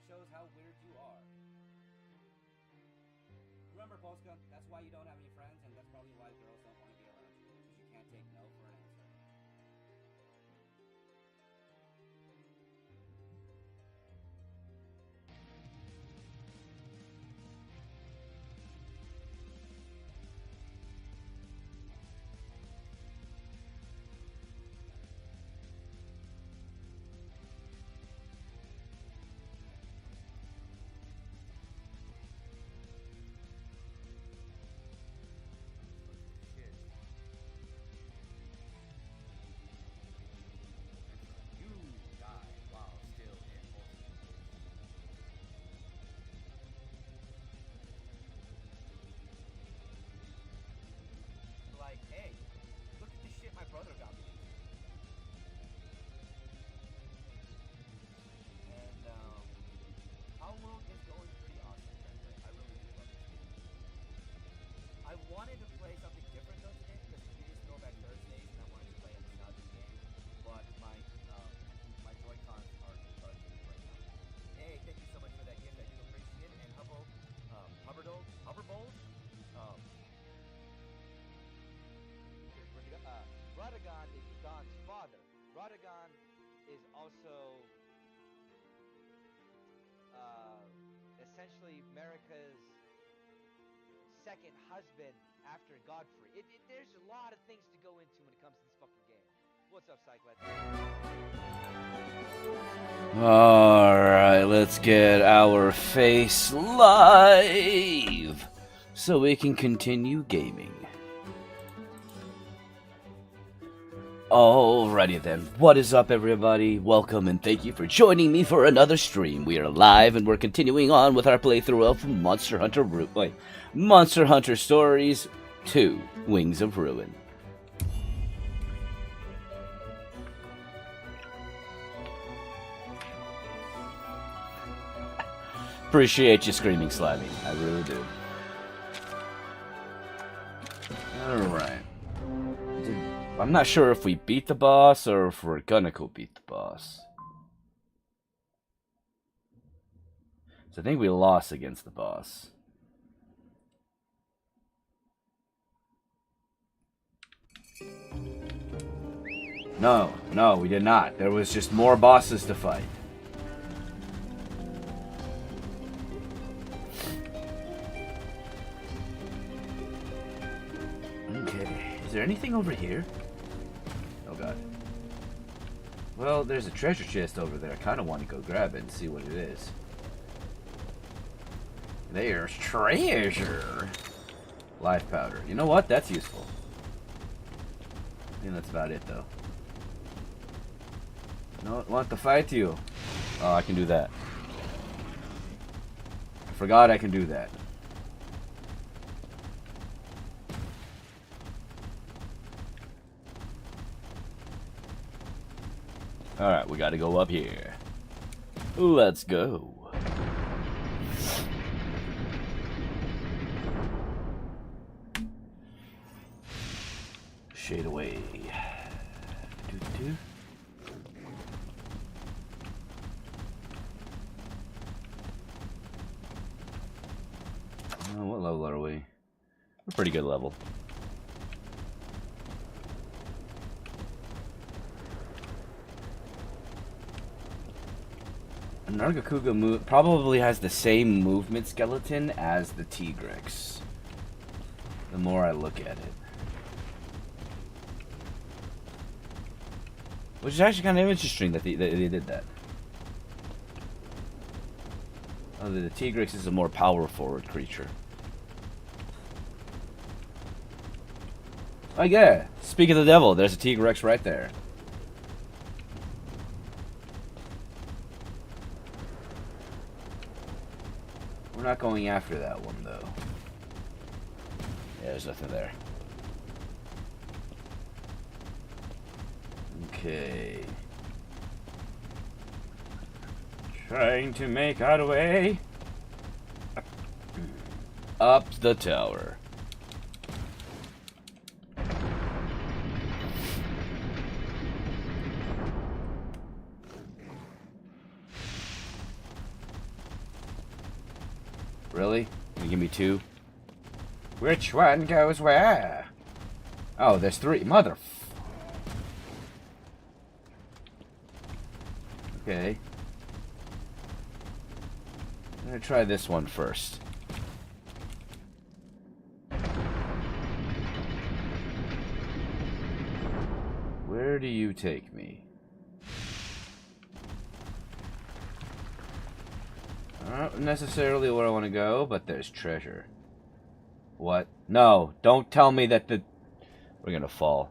shows how weird you are. Remember, Polska, that's why you don't have any friends, and that's probably why girls don't want to be around you, because you can't take no for an answer. Shit. You die while still in like, hey, look at the shit my brother got me into. And, our world is going pretty awesome, frankly. I really do love this game. I wanted to play something different though today because it is Throwback Thursdays and I wanted to play a nostalgic game, but my Joy-Cons are charging me right now. Hey, thank you so much for that gift. I do appreciate it. And Hubberbold, Radagon is Don's father. Radagon is also essentially America's second husband after Godfrey. There's a lot of things to go into when it comes to this fucking game. What's up, Cyclet? Alright, let's get our face live so we can continue gaming. Alrighty then, what is up everybody? Welcome and thank you for joining me for another stream. We are live and we're continuing on with our playthrough of Monster Hunter Stories 2, Wings of Ruin. Appreciate you screaming, Slimy. I really do. Alright. I'm not sure if we beat the boss or if we're gonna go beat the boss. So I think we lost against the boss. No, we did not. There was just more bosses to fight. Okay, is there anything over here? Oh god. Well, there's a treasure chest over there. I kind of want to go grab it and see what it is. There's treasure! Life powder. You know what? That's useful. I think that's about it, though. No, want to fight you. Oh, I can do that. I forgot I can do that. Alright, we gotta go up here. Let's go. Shade away. Doo-doo. Oh, what level are we? We're a pretty good level. Nargacuga probably has the same movement skeleton as the Tigrex. The more I look at it. Which is actually kind of interesting that they did that. Oh, the Tigrex is a more power-forward creature. Oh yeah, speak of the devil, there's a Tigrex right there. We're not going after that one, though. Yeah, there's nothing there. Okay. Trying to make our way up the tower. Really? You give me 2? Which one goes where? Oh, there's 3. Mother. Okay. I'm gonna try this one first. Where do you take me? Not necessarily where I want to go, but there's treasure. What? No, don't tell me that we're gonna fall.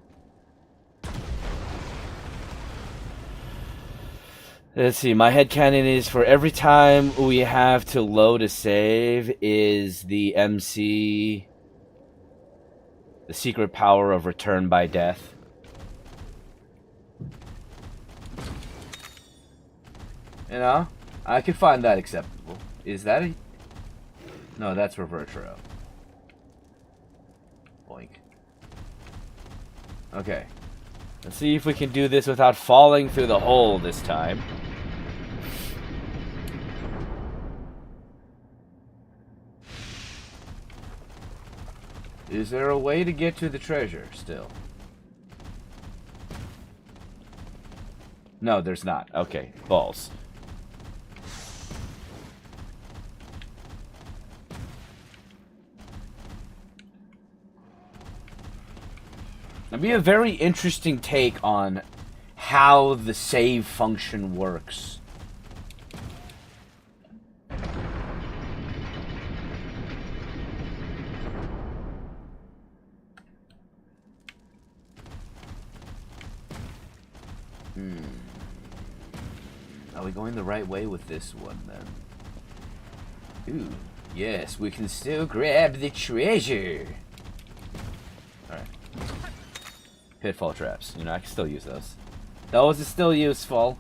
Let's see, my headcanon is for every time we have to load a save is the MC... the secret power of return by death. You know? I could find that acceptable. Is that a... No, that's Revertro. Boink. Okay. Let's see if we can do this without falling through the hole this time. Is there a way to get to the treasure still? No, there's not. Okay, balls. That'd be a very interesting take on how the save function works. Are we going the right way with this one, then? Ooh, yes, we can still grab the treasure. Alright. Pitfall traps. You know, I can still use those. Those are still useful.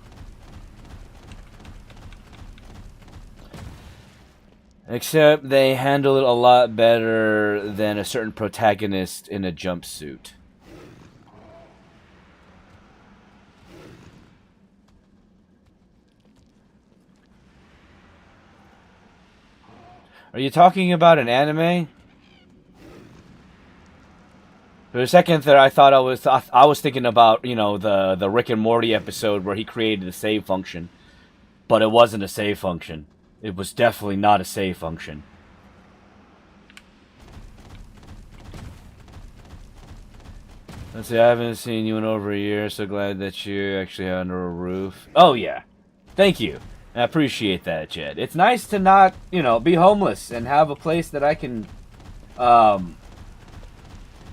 Except they handle it a lot better than a certain protagonist in a jumpsuit. Are you talking about an anime? For a second there, I thought I was thinking about, you know, the Rick and Morty episode where he created a save function, but it wasn't a save function. It was definitely not a save function. Let's see, I haven't seen you in over a year. So glad that you're actually under a roof. Oh yeah, thank you. I appreciate that, Jed. It's nice to not, you know, be homeless and have a place that I can,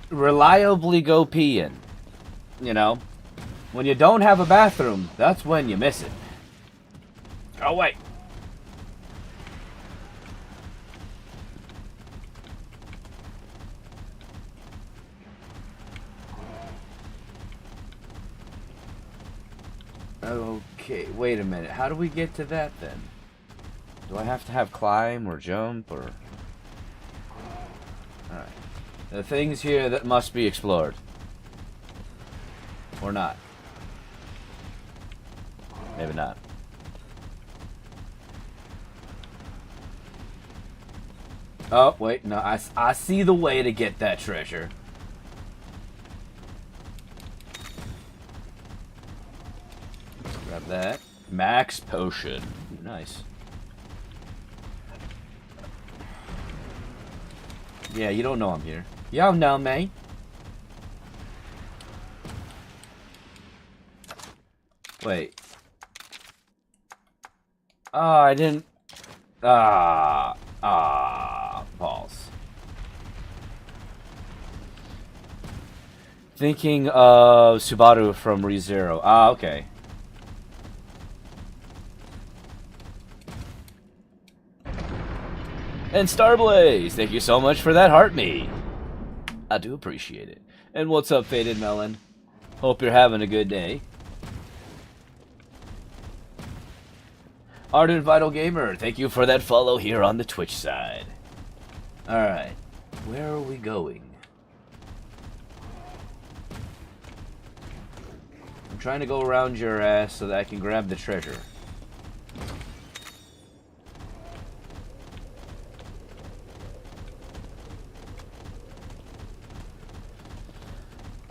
reliably go pee in. You know? When you don't have a bathroom, that's when you miss it. Oh, wait. Okay, wait a minute. How do we get to that, then? Do I have to have climb or jump or... Alright. There are things here that must be explored. Or not. Maybe not. Oh, wait, no, I see the way to get that treasure. Grab that. Max potion. Nice. Yeah, you don't know I'm here. You don't know me. Wait. Oh, I didn't... balls. Thinking of Subaru from ReZero. Ah, okay. And Starblaze, thank you so much for that heart me. I do appreciate it. And what's up, Faded Melon? Hope you're having a good day. Ardent Vital Gamer, thank you for that follow here on the Twitch side. Alright, where are we going? I'm trying to go around your ass so that I can grab the treasure.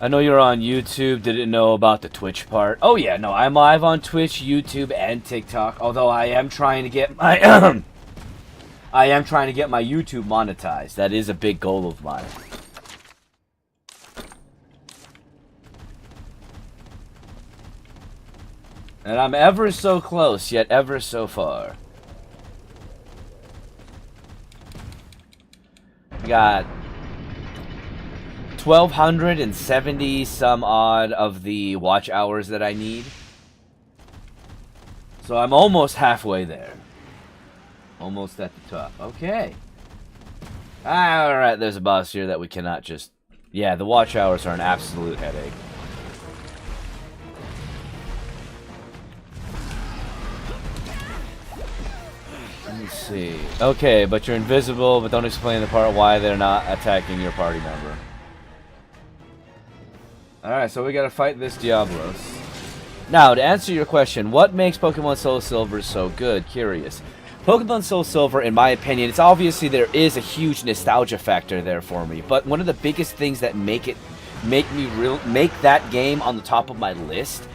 I know you're on YouTube. Didn't know about the Twitch part. Oh yeah, no, I'm live on Twitch, YouTube, and TikTok. Although I am trying to get my I am trying to get my YouTube monetized. That is a big goal of mine. And I'm ever so close, yet ever so far. Got 1,270 some odd of the watch hours that I need. So I'm almost halfway there. Almost at the top. Okay. Alright, there's a boss here that we cannot just... Yeah, the watch hours are an absolute headache. Let me see. Okay, but you're invisible, but don't explain the part why they're not attacking your party member. Alright, so we gotta fight this Diablos. Now, to answer your question, what makes Pokemon Soul Silver so good? Curious. Pokemon Soul Silver, in my opinion, it's obviously there is a huge nostalgia factor there for me, but one of the biggest things that make that game on the top of my list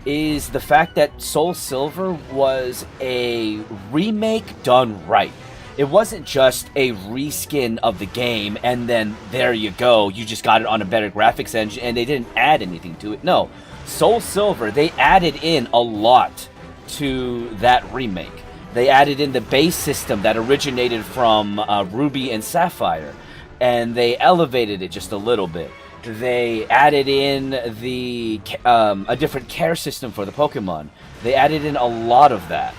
is the fact that Soul Silver was a remake done right. It wasn't just a reskin of the game and then there you go, you just got it on a better graphics engine and they didn't add anything to it. No, Soul Silver, they added in a lot to that remake. They added in the base system that originated from Ruby and Sapphire, and they elevated it just a little bit. They added in the a different care system for the Pokemon. They added in a lot of that.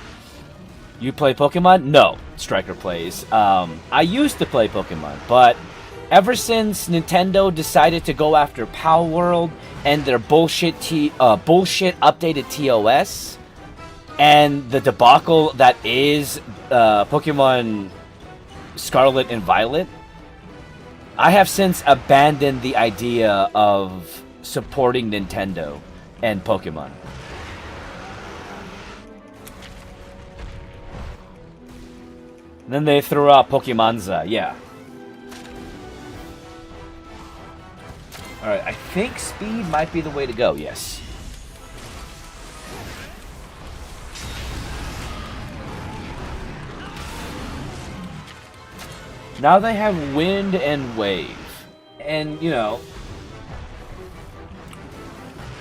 You play Pokemon? No, Striker plays. I used to play Pokemon, but ever since Nintendo decided to go after Palworld and their bullshit updated TOS, and the debacle that is Pokemon Scarlet and Violet, I have since abandoned the idea of supporting Nintendo and Pokemon. Then they threw out Pokemonza, yeah. Alright, I think speed might be the way to go, yes. Now they have Wind and Wave. And, you know,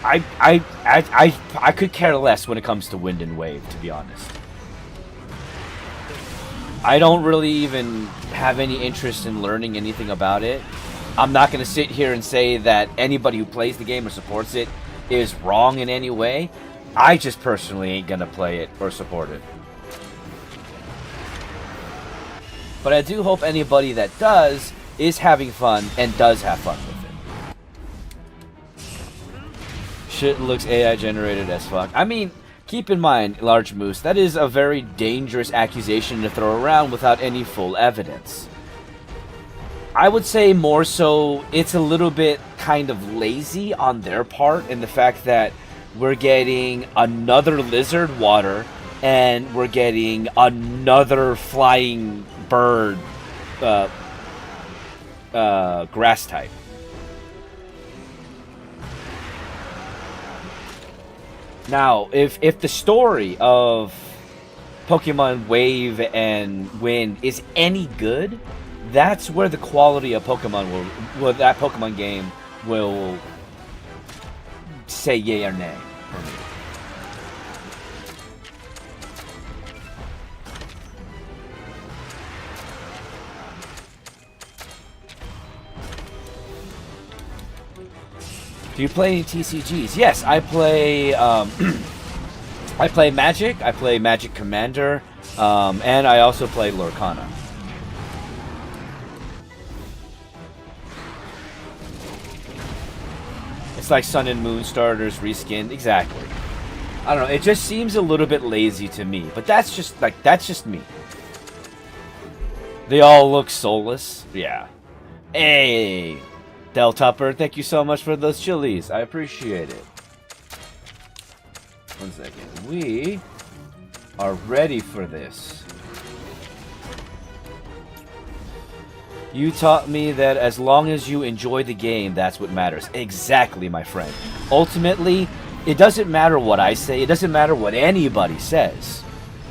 I could care less when it comes to Wind and Wave, to be honest. I don't really even have any interest in learning anything about it. I'm not going to sit here and say that anybody who plays the game or supports it is wrong in any way. I just personally ain't going to play it or support it. But I do hope anybody that does is having fun and does have fun with it. Shit looks AI generated as fuck. I mean, keep in mind, Large Moose, that is a very dangerous accusation to throw around without any full evidence. I would say more so it's a little bit kind of lazy on their part in the fact that we're getting another lizard water and we're getting another flying bird grass type. Now, if the story of Pokemon Wave and Wind is any good, that's where the quality of Pokemon that Pokemon game will say yay or nay for me. Do you play any TCGs? Yes, I play. I play Magic. I play Magic Commander, and I also play Lorcana. It's like Sun and Moon starters reskinned. Exactly. I don't know. It just seems a little bit lazy to me, but that's just me. They all look soulless. Yeah. Hey. Del Tupper, thank you so much for those chilies. I appreciate it. 1 second. We are ready for this. You taught me that as long as you enjoy the game, that's what matters. Exactly, my friend. Ultimately, it doesn't matter what I say. It doesn't matter what anybody says.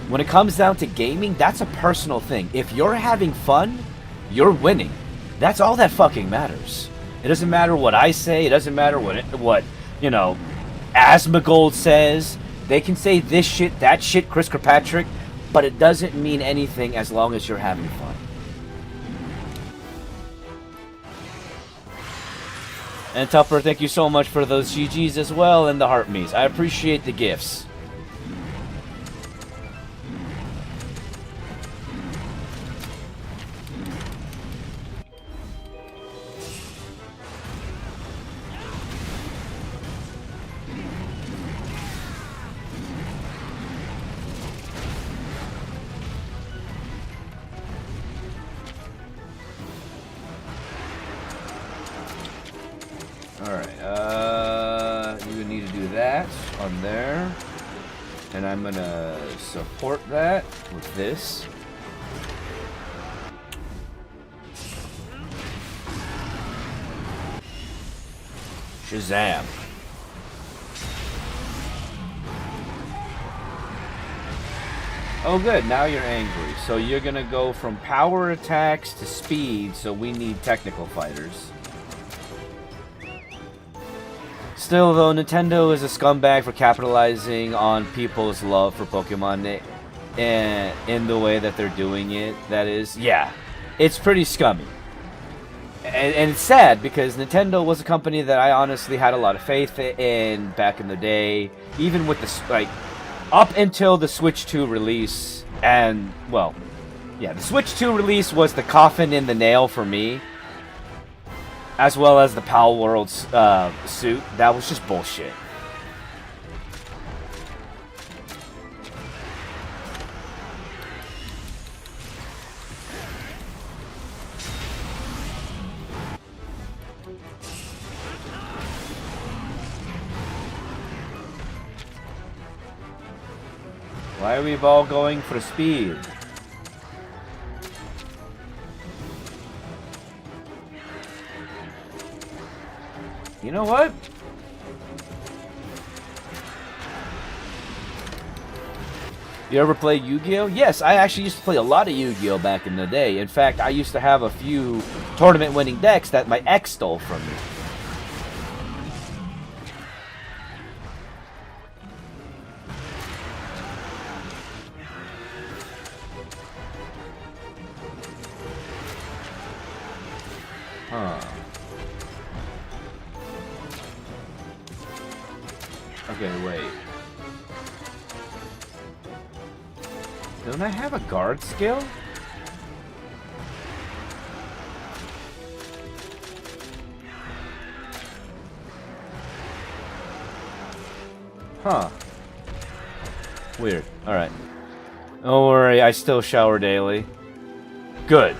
When it comes down to gaming, that's a personal thing. If you're having fun, you're winning. That's all that fucking matters. It doesn't matter what I say. It doesn't matter what you know, Asmongold says. They can say this shit, that shit, Chris Kirkpatrick, but it doesn't mean anything as long as you're having fun. And Tupper, thank you so much for those GGs as well and the heart me's. I appreciate the gifts. You need to do that on there. And I'm gonna support that with this. Shazam. Oh good, now you're angry. So you're gonna go from power attacks to speed, so we need technical fighters. Still though, Nintendo is a scumbag for capitalizing on people's love for Pokemon in the way that they're doing it. That is, yeah, it's pretty scummy. And it's sad because Nintendo was a company that I honestly had a lot of faith in back in the day, even with the, like, up until the Switch 2 release. And, well, yeah, the Switch 2 release was the coffin in the nail for me, as well as the Pal World suit. That was just bullshit. Why are we all going for speed? You know what? You ever play Yu-Gi-Oh? Yes, I actually used to play a lot of Yu-Gi-Oh back in the day. In fact, I used to have a few tournament-winning decks that my ex stole from me. Huh. Okay, wait. Don't I have a guard skill? Huh. Weird. Alright. Don't worry, I still shower daily. Good.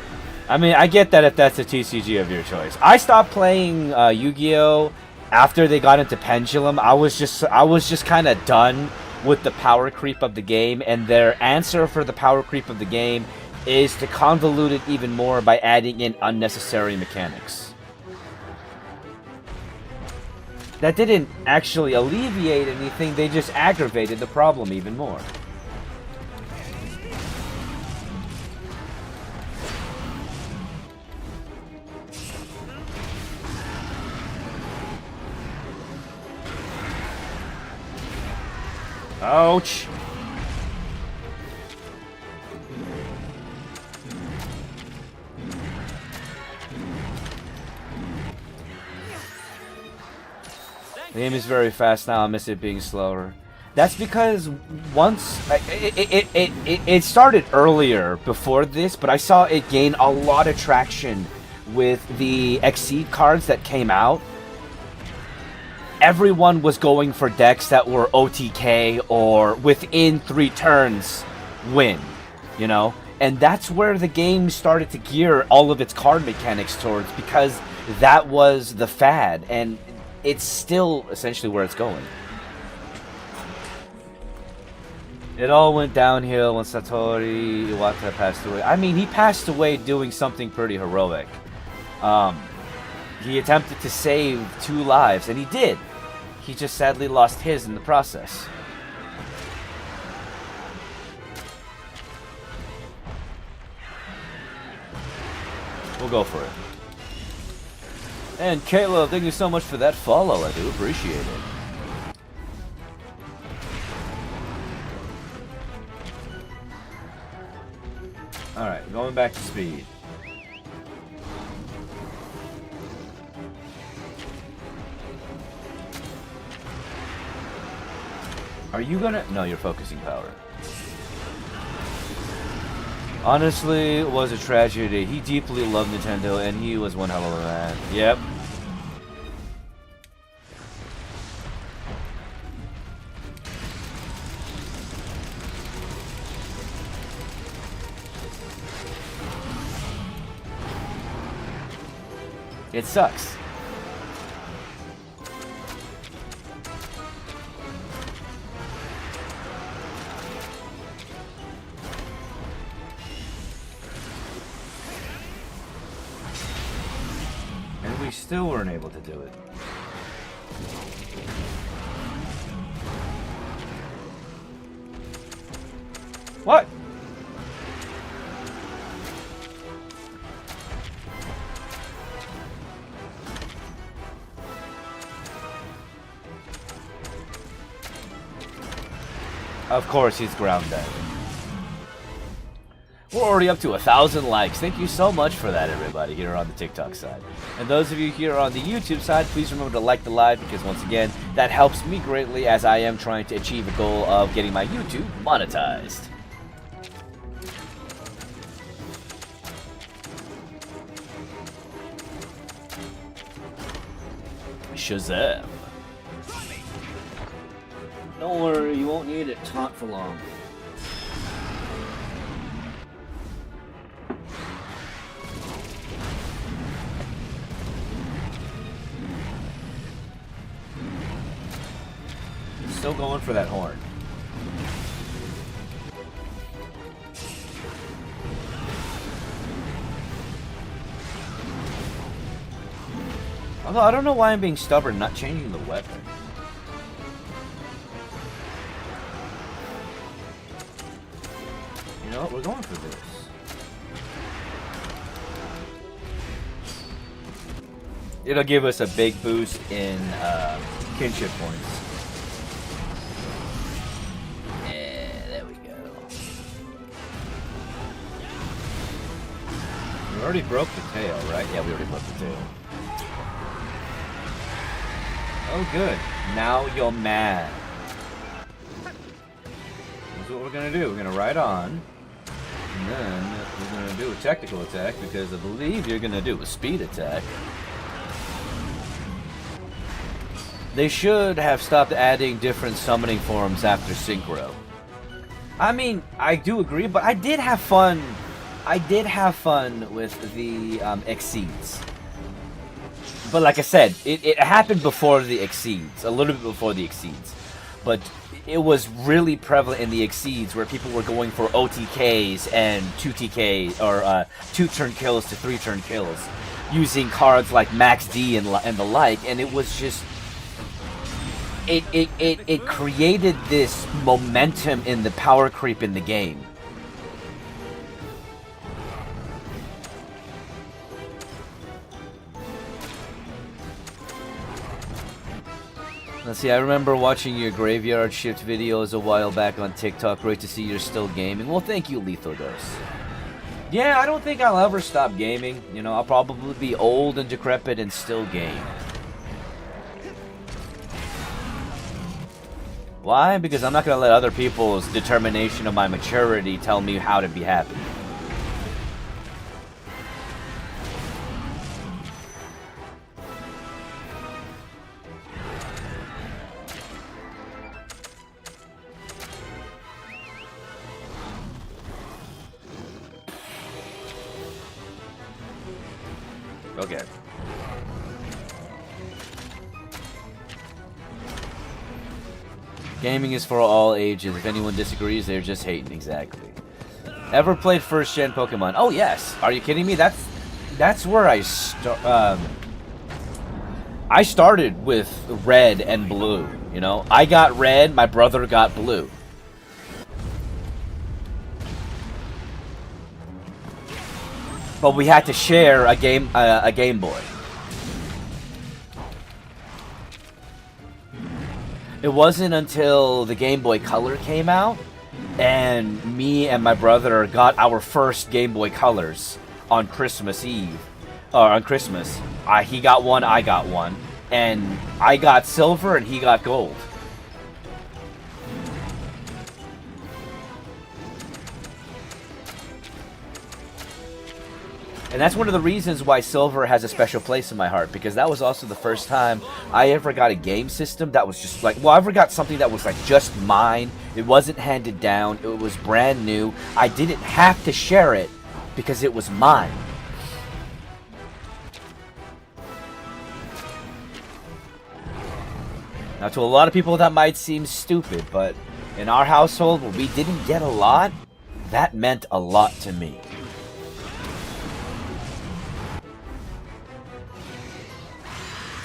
I mean, I get that if that's a TCG of your choice. I stopped playing Yu-Gi-Oh! After they got into Pendulum. I was just kind of done with the power creep of the game, and their answer for the power creep of the game is to convolute it even more by adding in unnecessary mechanics. That didn't actually alleviate anything, they just aggravated the problem even more. Ouch! The game is very fast now. I miss it being slower. That's because once it started earlier before this, but I saw it gain a lot of traction with the Exceed cards that came out. Everyone was going for decks that were OTK or within 3 turns win, you know? And that's where the game started to gear all of its card mechanics towards, because that was the fad, and it's still essentially where it's going. It all went downhill when Satoru Iwata passed away. I mean, he passed away doing something pretty heroic. He attempted to save 2 lives, and he did. He just sadly lost his in the process. We'll go for it. And Caleb, thank you so much for that follow. I do appreciate it. Alright, going back to speed. Are you gonna... No, you're focusing power. Honestly, it was a tragedy. He deeply loved Nintendo, and he was one hell of a man. Yep. It sucks. And we still weren't able to do it. What? Of course he's ground dead. We're already up to 1,000 likes. Thank you so much for that, everybody, here on the TikTok side. And those of you here on the YouTube side, please remember to like the live, because once again, that helps me greatly as I am trying to achieve a goal of getting my YouTube monetized. Shazam. Don't worry, you won't need it taunt for long. Still going for that horn. Although I don't know why I'm being stubborn, not changing the weapon. You know what? We're going for this. It'll give us a big boost in kinship points. Yeah, there we go. We already broke the tail, right? Yeah, we already broke the tail. Oh, good. Now you're mad. That's what we're gonna do. We're gonna ride on. And then we're gonna do a technical attack because I believe you're gonna do a speed attack. They should have stopped adding different summoning forms after Synchro. I mean, I do agree, but I did have fun. I did have fun with the Exceeds. But like I said, it happened before the Exceeds, a little bit before the Exceeds. But it was really prevalent in the Exceeds where people were going for OTKs and 2TKs, or 2-turn kills to 3-turn kills, using cards like Max D and the like, and it was just... It created this momentum in the power creep in the game. Let's see, I remember watching your Graveyard Shift videos a while back on TikTok. Great to see you're still gaming. Well, thank you, Lethal Dose. Yeah, I don't think I'll ever stop gaming. You know, I'll probably be old and decrepit and still game. Why? Because I'm not going to let other people's determination of my maturity tell me how to be happy. Okay. Gaming is for all ages. If anyone disagrees, they're just hating. Exactly. Ever played first gen Pokemon? Oh yes. Are you kidding me? That's where I started with red and blue. You know, I got red. My brother got blue. But we had to share a Game Boy. It wasn't until the Game Boy Color came out, and me and my brother got our first Game Boy Colors on Christmas Eve, or on Christmas. He got one, I got one, and I got silver, and he got gold. And that's one of the reasons why silver has a special place in my heart, because that was also the first time I ever got a game system that was just like, well, I ever got something that was like just mine. It wasn't handed down. It was brand new. I didn't have to share it because it was mine. Now, to a lot of people that might seem stupid, but in our household where we didn't get a lot, that meant a lot to me.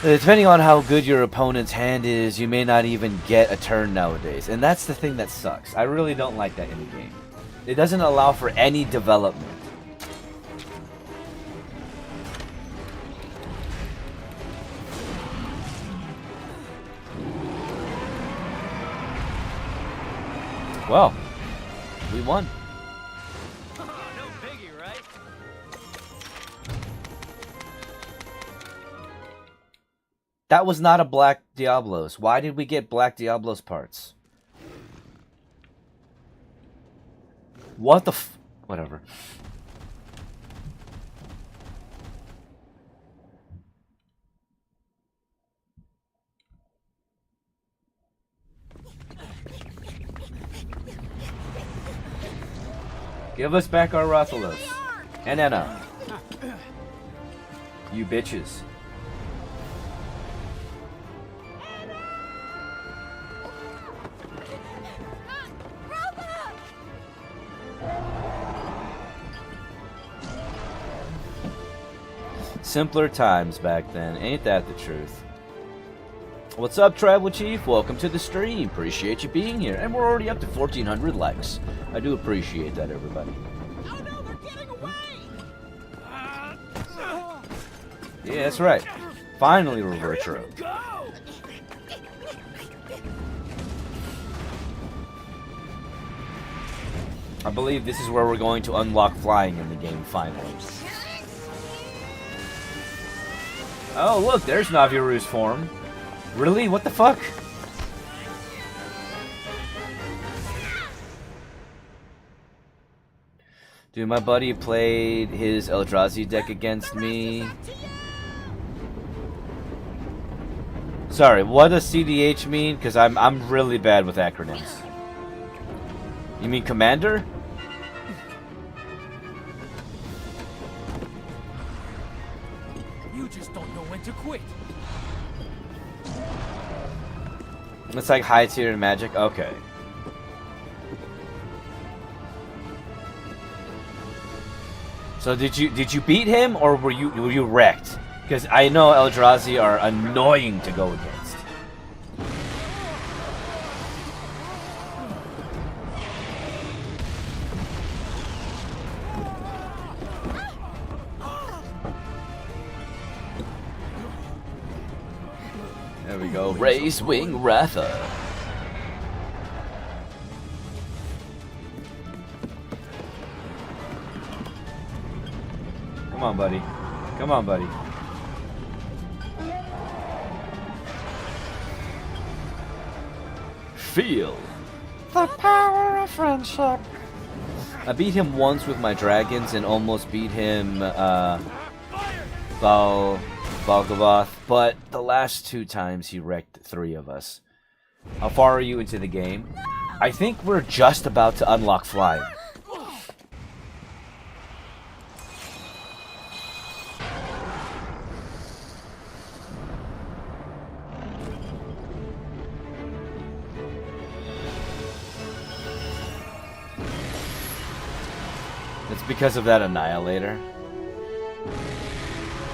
Depending on how good your opponent's hand is, you may not even get a turn nowadays. And that's the thing that sucks. I really don't like that in the game. It doesn't allow for any development. Well, we won. That was not a Black Diablos. Why did we get Black Diablos parts? What the f... Whatever. Give us back our Rathalos. And Anna. You bitches. Simpler times back then, ain't that the truth? What's up, Tribal Chief? Welcome to the stream. Appreciate you being here. And we're already up to 1,400 likes. I do appreciate that, everybody. Oh no, they're getting away! Yeah, that's right. Finally, Revertro. I believe this is where we're going to unlock flying in the game, finally. Oh, look, there's Naviru's form. Really? What the fuck? Dude, my buddy played his Eldrazi deck against me. Sorry, what does CDH mean? Because I'm really bad with acronyms. You mean Commander? You just don't know when to quit. It's like high tier in Magic? Okay. So did you beat him, or were you wrecked? Because I know Eldrazi are annoying to go against. There we go. Raise Wing Ratha. Come on, buddy. Come on, buddy. Feel the power of friendship. I beat him once with my dragons and almost beat him, Valgavoth, but the last two times he wrecked 3 of us. How far are you into the game? I think we're just about to unlock flying. It's because of that annihilator.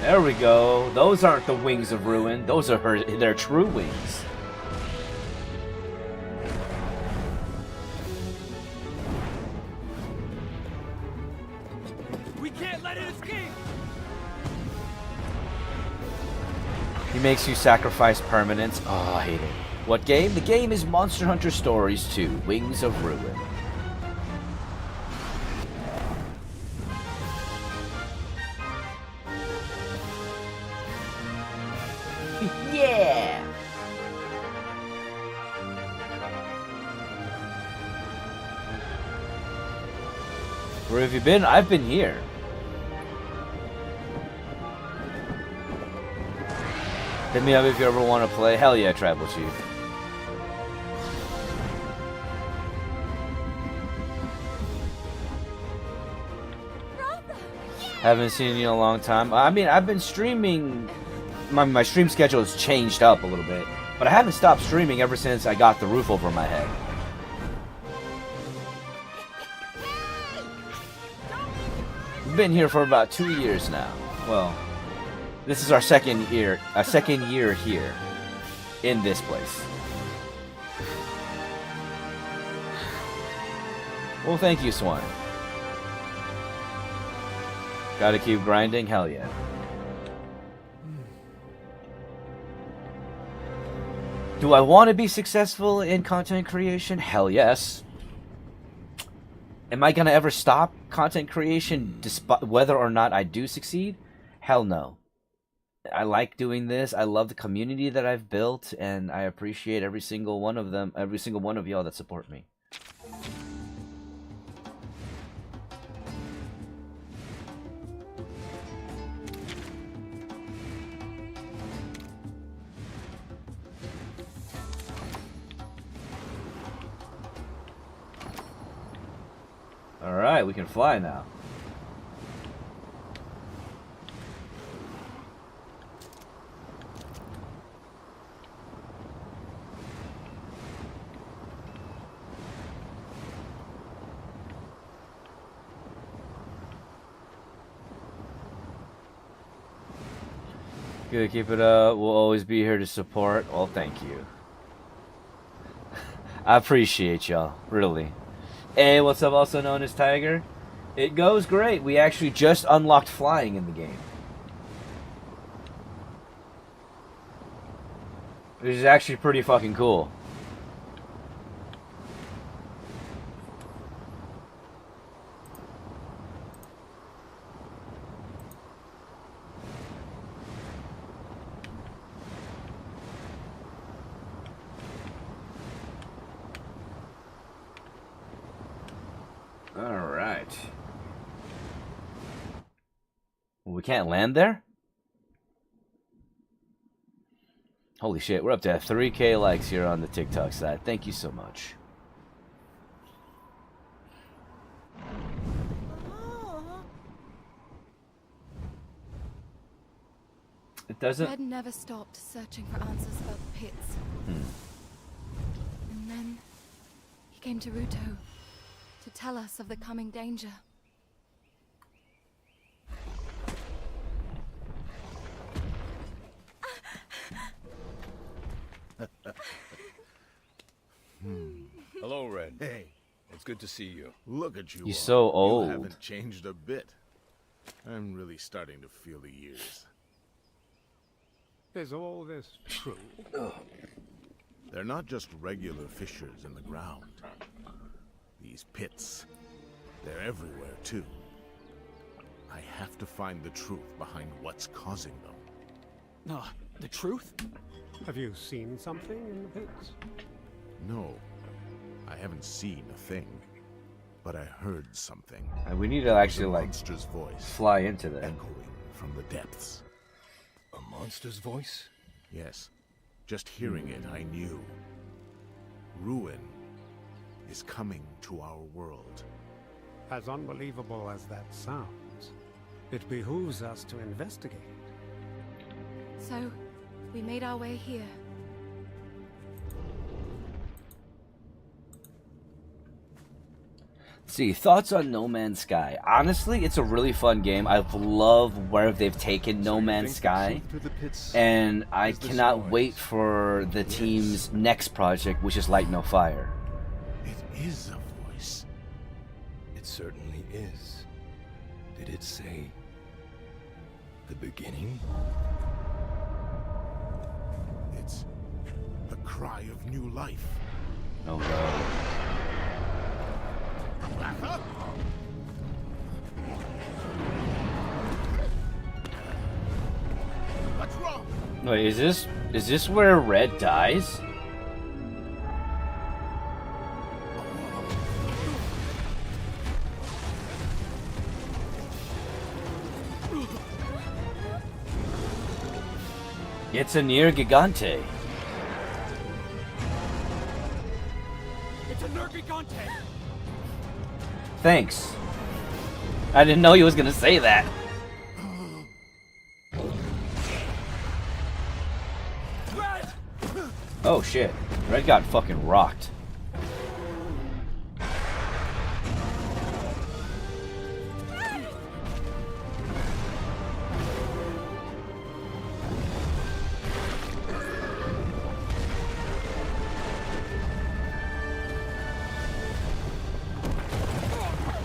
There we go. Those aren't the wings of ruin. Those are their true wings. We can't let it escape! He makes you sacrifice permanence. Oh, I hate it. What game? The game is Monster Hunter Stories 2, Wings of Ruin. Yeah! Where have you been? I've been here. Hit me up if you ever want to play. Hell yeah, Tribal Chief. Haven't seen you in a long time. I mean, I've been streaming. My stream schedule has changed up a little bit, but I haven't stopped streaming ever since I got the roof over my head. We've been here for about 2 years now. Well, this is our second year here in this place. Well, thank you, Swan. Gotta keep grinding? Hell yeah. Do I want to be successful in content creation? Hell yes. Am I gonna ever stop content creation despite whether or not I do succeed? Hell no. I like doing this. I love the community that I've built, and I appreciate every single one of them, every single one of y'all that support me. Alright, we can fly now. Good, keep it up. We'll always be here to support. Well, thank you. I appreciate y'all, really. Hey, what's up, also known as Tiger? It goes great. We actually just unlocked flying in the game. Which is actually pretty fucking cool. Alright. We can't land there? Holy shit, we're up to 3K likes here on the TikTok side. Thank you so much. It doesn't... Red never stopped searching for answers about the pits. And then he came to Ruto to tell us of the coming danger. Hello, Red. Hey, It's good to see you. look at you. He's all. so old. You haven't changed a bit. I'm really starting to feel the years. Is all this true? They're not just regular fissures in the ground. These pits, they're everywhere too. I have to find the truth behind what's causing them. The truth? Have you seen something in the pits? No, I haven't seen a thing, but I heard something. And we need to actually, A like, monster's voice fly into that. echoing from the depths. A monster's voice? Yes, just hearing it, I knew. Ruin is coming to our world. As unbelievable as that sounds, it behooves us to investigate. So, we made our way here. See, thoughts on No Man's Sky. Honestly, it's a really fun game. I love where they've taken No Man's Sky, and I cannot wait for the team's next project, which is Light No Fire. It is a voice. It certainly is. Did it say the beginning? It's the cry of new life. Oh no. Ratha? What's wrong? Wait, is this where Red dies? It's a Nier Gigante. It's a Nergigante. Thanks. I didn't know he was gonna say that. Red! Oh shit. Red got fucking rocked.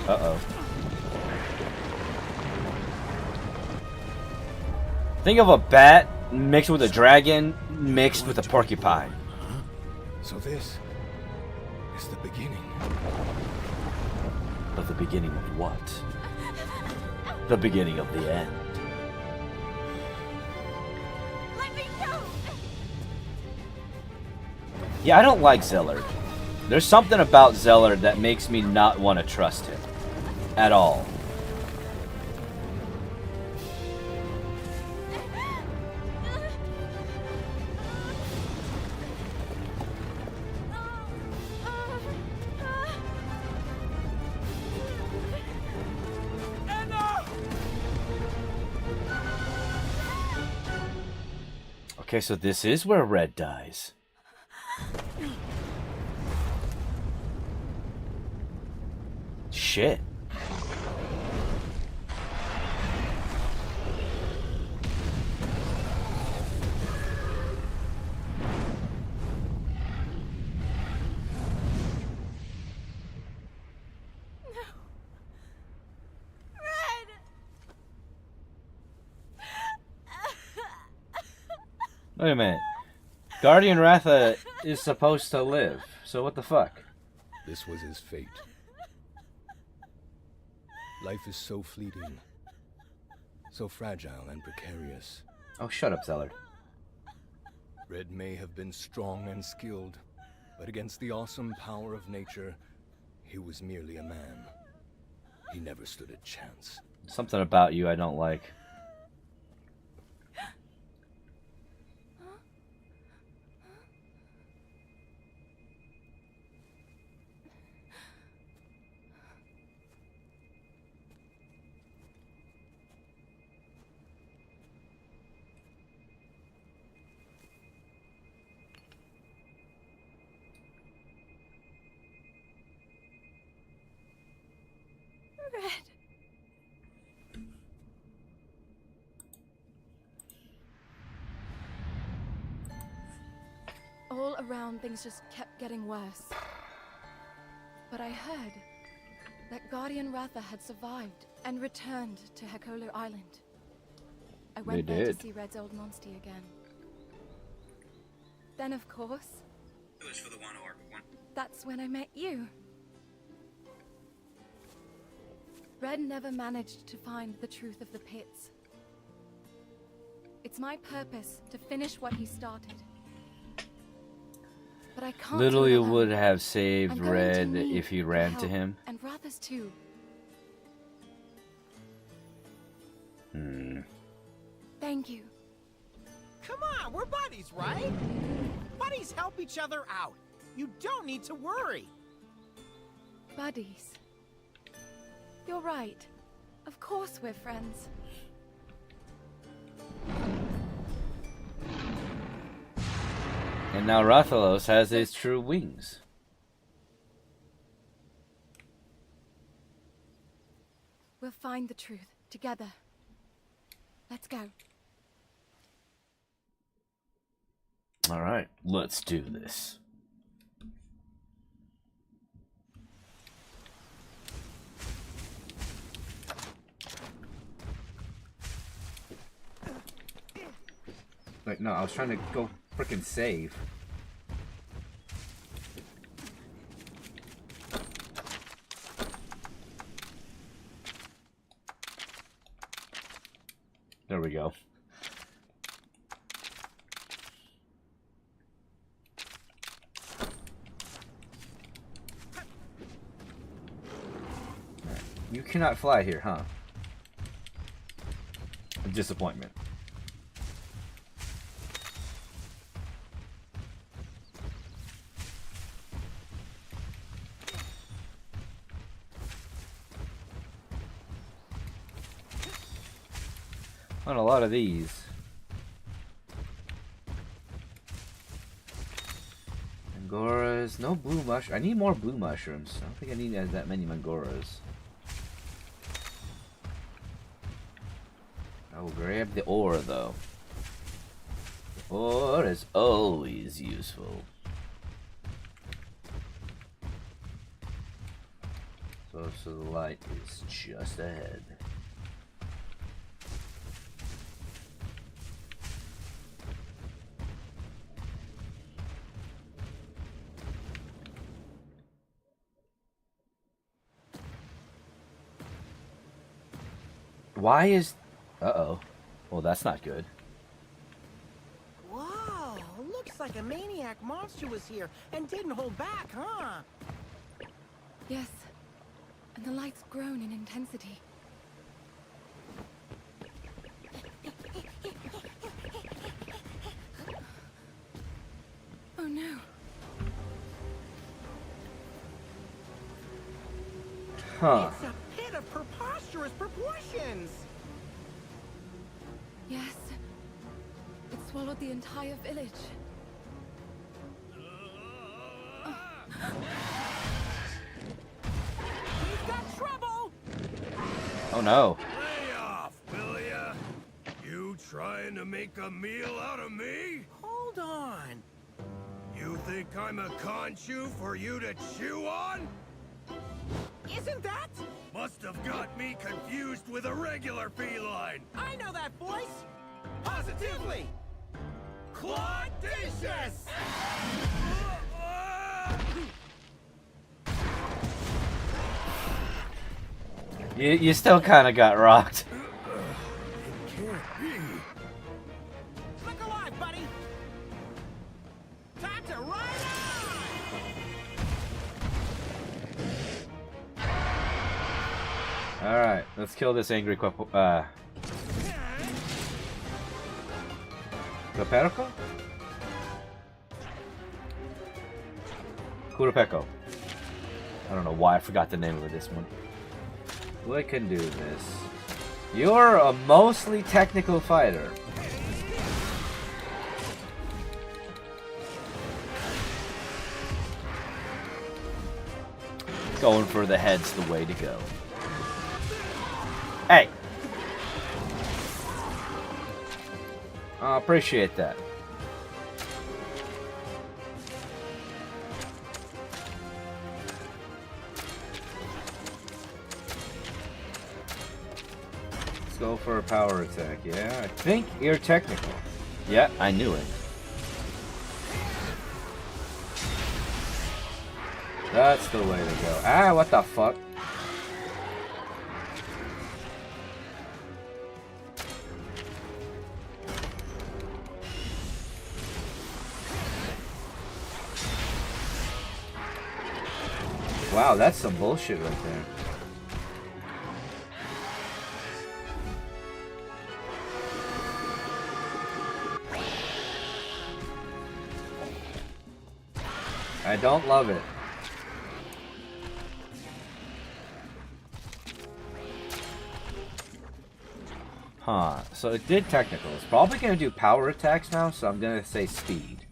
Uh-oh. Think of a bat mixed with a dragon mixed with a porcupine. So this is the beginning. But the beginning of what? The beginning of the end. Let me go! Yeah, I don't like Zellard. There's something about Zellard that makes me not want to trust him. At all. Okay, so this is where Red dies. Shit. Wait a minute. Guardian Ratha is supposed to live, so what the fuck? This was his fate. Life is so fleeting, so fragile and precarious. Oh, shut up, Zellard. Red may have been strong and skilled, but against the awesome power of nature, he was merely a man. He never stood a chance. Something about you I don't like. All around, things just kept getting worse. But I heard that Guardian Ratha had survived and returned to Hekolu Island. I went They there did. to see Red's old Monstie again. Then, of course, that's when I met you. Red never managed to find the truth of the pits. It's my purpose to finish what he started. But I can't Little do it you alone. would have I'm saved going to Red need if he your ran to help, him. And Ratha's too. Thank you. Come on, we're buddies, right? Buddies help each other out. You don't need to worry. Buddies. You're right. Of course we're friends. And now Rathalos has his true wings. We'll find the truth together. Let's go. All right, let's do this. Wait, no, I was trying to go frickin' save. There we go. You cannot fly here, huh? A disappointment. On a lot of these. Angoras, no blue mush. I need more blue mushrooms. I don't think I need that many Mangoras. I will grab the ore though. The ore is always useful. So the light is just ahead. Why is... Uh-oh. Well, that's not good. Whoa, looks like a maniac monster was here and didn't hold back, huh? Yes. And the light's grown in intensity. Oh no. Huh. It's a pit of preposterous proportions! Yes. It swallowed the entire village. We've got trouble! Oh no. Lay off, will ya? You trying to make a meal out of me? Hold on. You think I'm a conchu for you to chew on? Isn't that? Must have got me confused with a regular feline. I know that voice! Positively! Claudacious! You still kind of got rocked. Look alive, buddy! Time to ride on! Alright, let's kill this angry Caperco? Kurapeko. I don't know why I forgot the name of this one. We can do this. You're a mostly technical fighter. Going for the head's the way to go. Hey! I appreciate that. Let's go for a power attack. Yeah, I think you're technical. Yeah, I knew it. That's the way to go. Ah, what the fuck? Wow, that's some bullshit right there. I don't love it. Huh, so it did technical. It's probably going to do power attacks now, so I'm going to say speed.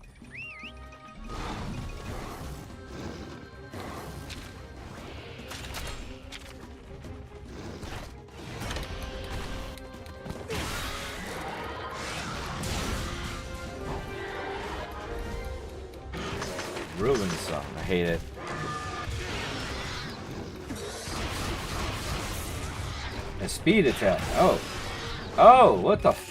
ruined some. I hate it. A speed attack. Oh. Oh, what the f...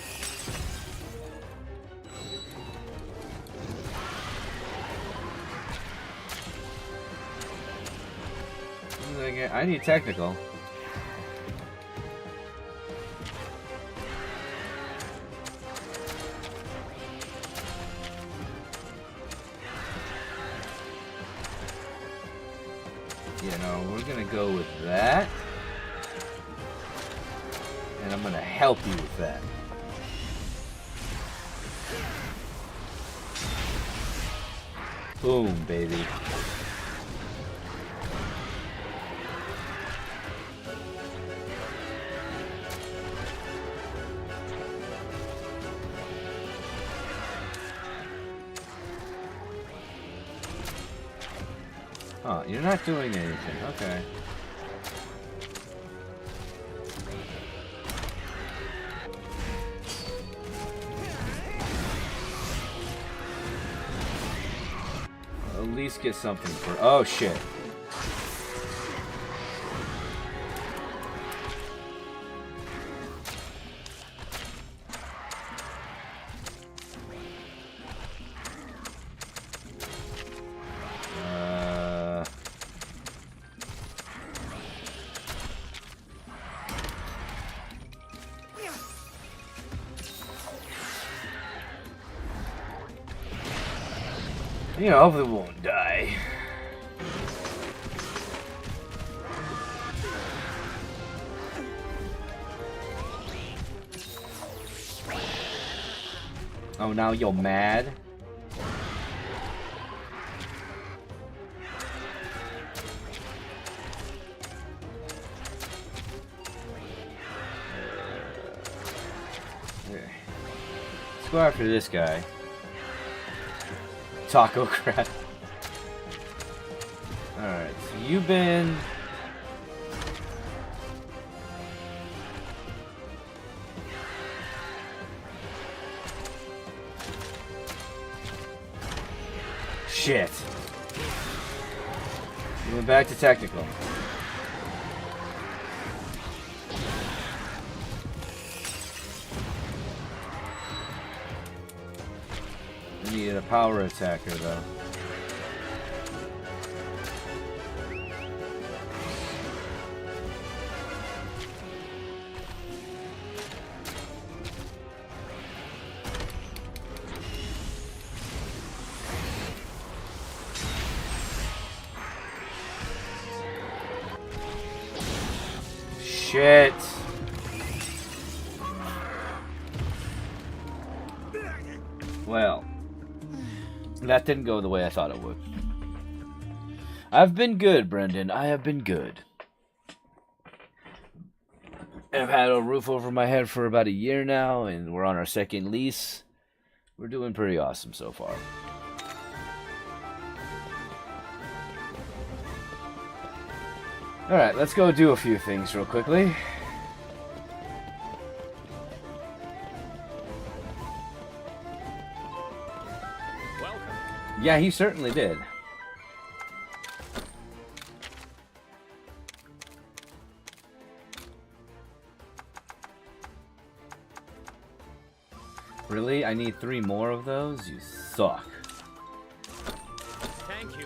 I need technical. You know, we're gonna go with that. And I'm gonna help you with that. Boom, baby. Oh, you're not doing anything. Okay. At least get something for... Oh, shit. You know, hopefully we won't die. Oh, now you're mad? Let's go after this guy. Taco crap. Alright, so you've been... Shit. We went back to technical. Needed a power attacker though. Shit. Well, that didn't go the way I thought it would. I've been good, Brendan. I have been good. I've had a roof over my head for about a year now, and we're on our second lease. We're doing pretty awesome so far. Alright, let's go do a few things real quickly. Yeah, he certainly did. Really? I need 3 more of those? You suck. Thank you.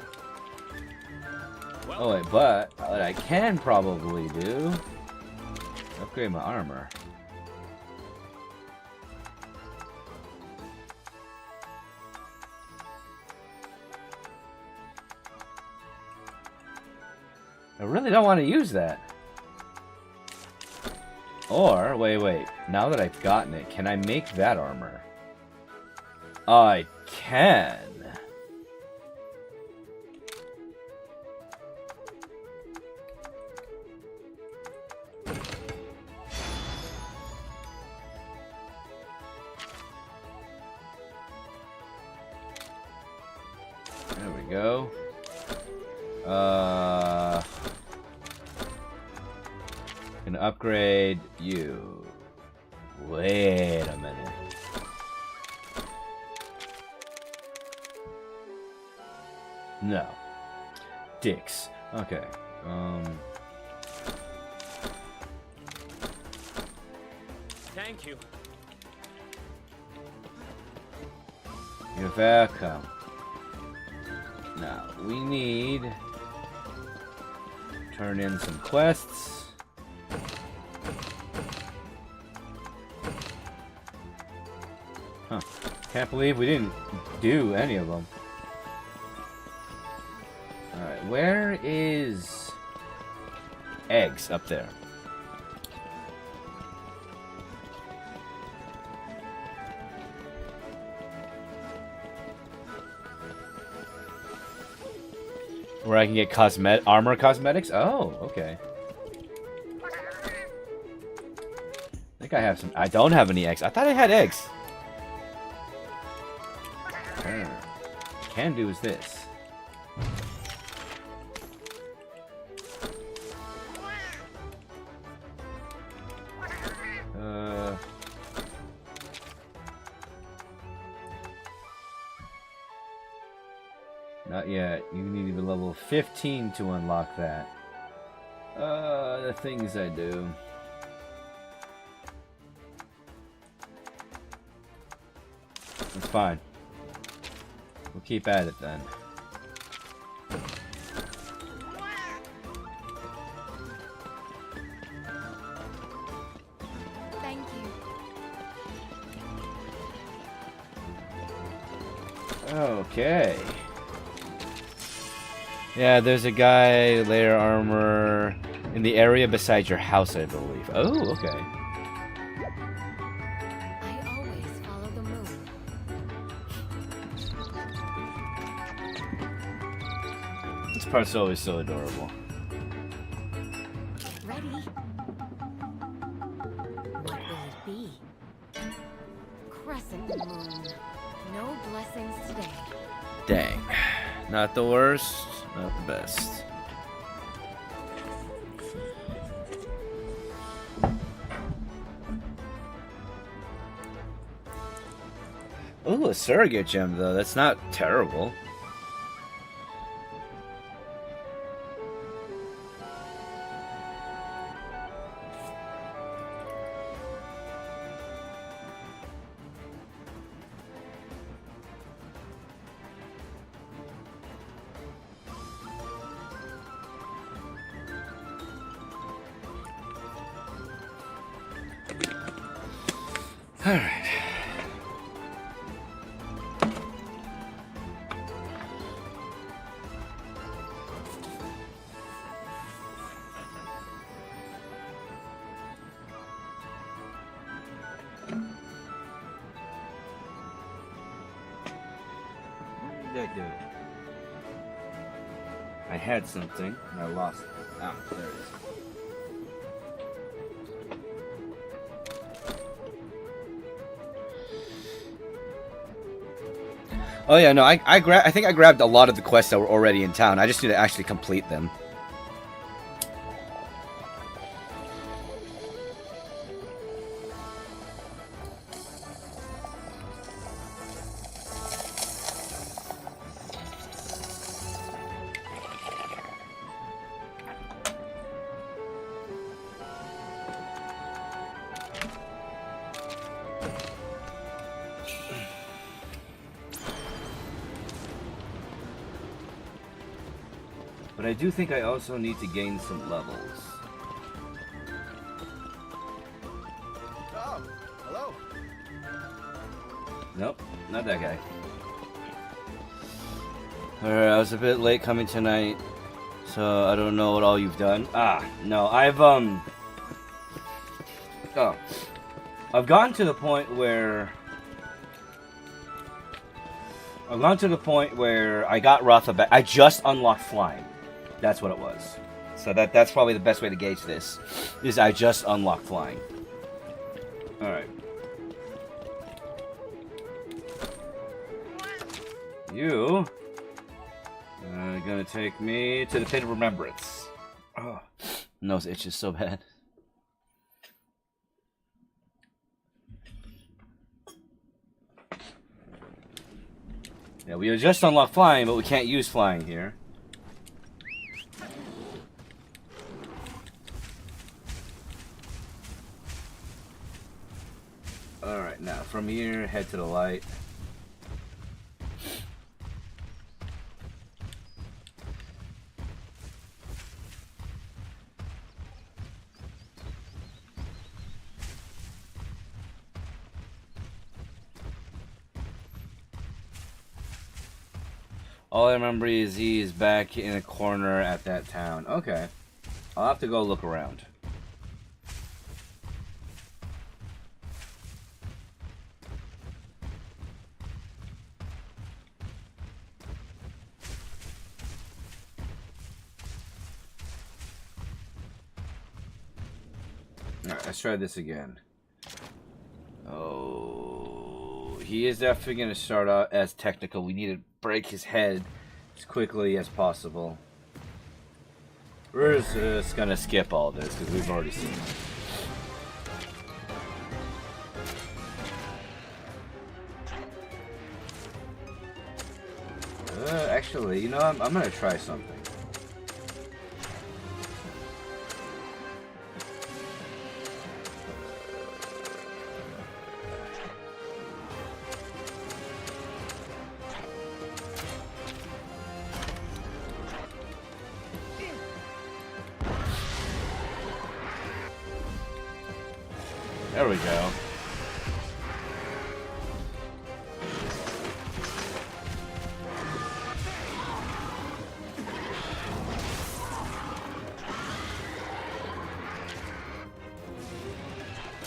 Oh wait, but what I can probably do... upgrade my armor. I really don't want to use that. Or, wait. Now that I've gotten it, can I make that armor? I can. There we go. Can upgrade you. Wait a minute. No. Dicks. Okay. Thank you. You're welcome. Now, we need... turn in some quests. Huh. Can't believe we didn't do any of them. Alright, where is... eggs? Up there. Where I can get armor cosmetics? Oh, okay. I think I have some... I don't have any eggs. I thought I had eggs. Can do is this. Not yet. You need to be level 15 to unlock that. The things I do. That's fine. We'll keep at it then. Thank you. Okay. Yeah, there's a guy, layer armor, in the area beside your house, I believe. Oh, okay. I always follow the moon. This part's always so adorable. Ready? What will it be? Crescent moon. No blessings today. Dang. Not the worst, not the best. Ooh, a surrogate gem, though. That's not terrible. Alright. I had something and I lost it. Ah, there it is. Oh yeah, no, I think I grabbed a lot of the quests that were already in town. I just need to actually complete them. But I do think I also need to gain some levels. Oh, hello. Nope, not that guy. Alright, I was a bit late coming tonight, so I don't know what all you've done. Ah, no, I've gotten to the point where... I got Ratha back. I just unlocked flying. That's what it was. So that's probably the best way to gauge this. Is I just unlocked flying. Alright. You are gonna take me to the Pit of Remembrance. Oh, nose itches so bad. Yeah, we just unlocked flying, but we can't use flying here. Alright, now from here, head to the light. All I remember is he is back in a corner at that town. Okay. I'll have to go look around. Alright, let's try this again. Oh, he is definitely going to start out as technical. We need to break his head as quickly as possible. We're just going to skip all this because we've already seen it. Actually, you know, I'm going to try something. There we go.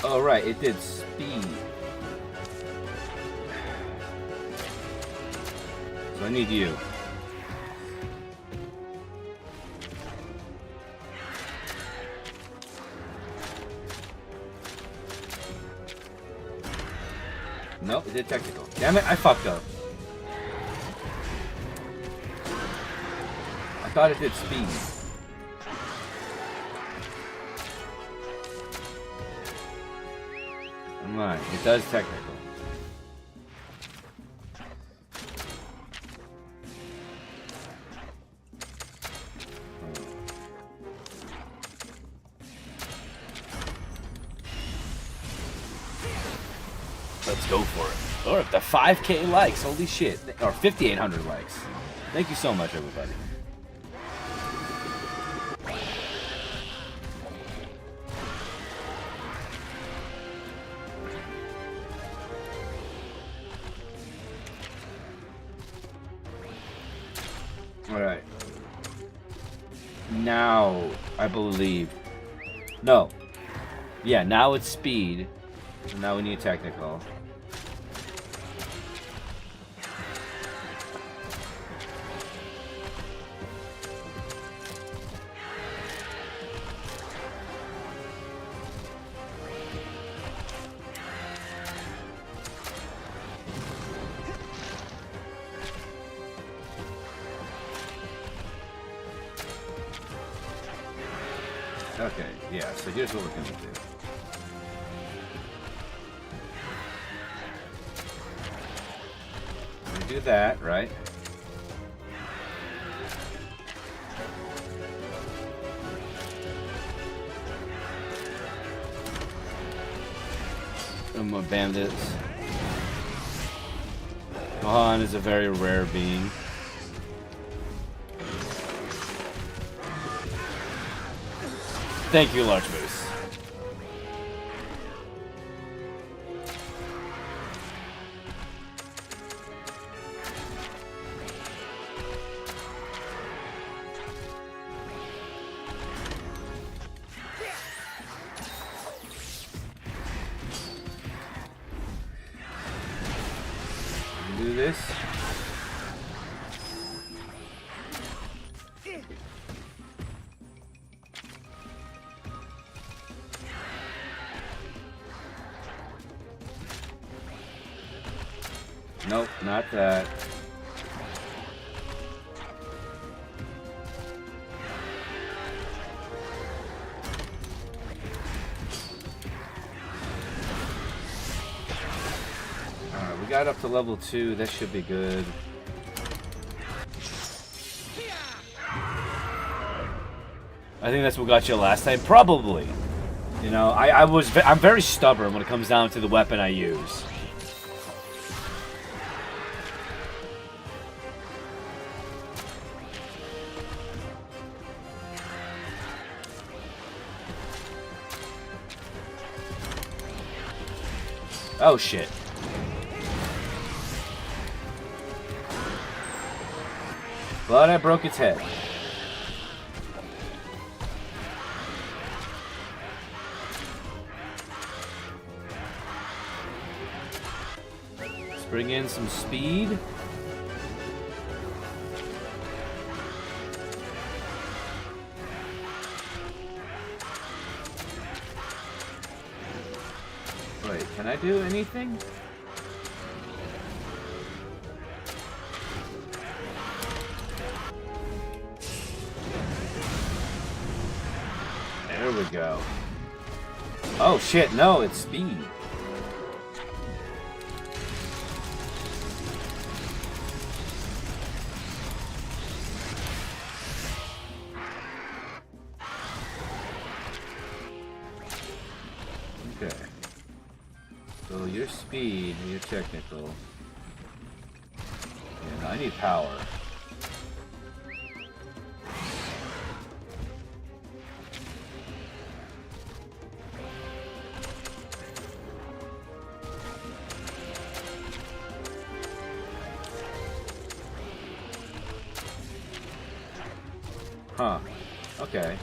Oh, right, it did speed. So I need you. Nope, it did technical. Damn it, I fucked up. I thought it did speed. Come on, it does technical. Let's go for it. Or up to 5K likes. Holy shit. Or 5,800 likes. Thank you so much, everybody. Alright. Now, I believe. No. Yeah, now it's speed. So now we need technical. Okay, yeah, so here's what we're gonna do. Do that, right? No more bandits. Gohan is a very rare being. Thank you, Large Moose. Do this. Nope, not that. Alright, we got up to level 2. That should be good. I think that's what got you last time. Probably. You know, I'm very stubborn when it comes down to the weapon I use. Oh shit. But I broke its head. Let's bring in some speed. Wait, can I do anything? There we go. Oh shit, no, it's speed. Okay. So your speed, your technical. And I need power. Huh. Okay.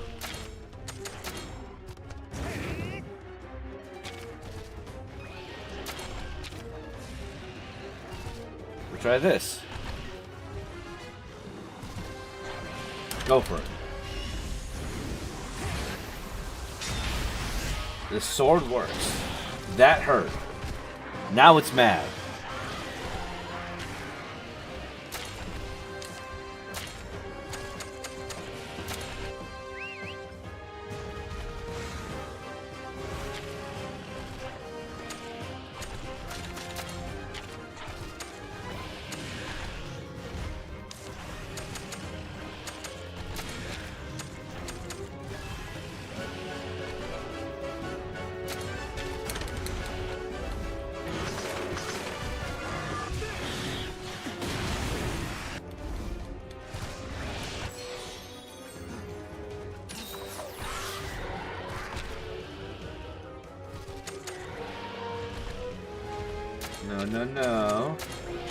We'll try this. Go for it. The sword works. That hurt. Now it's mad. No, no, no.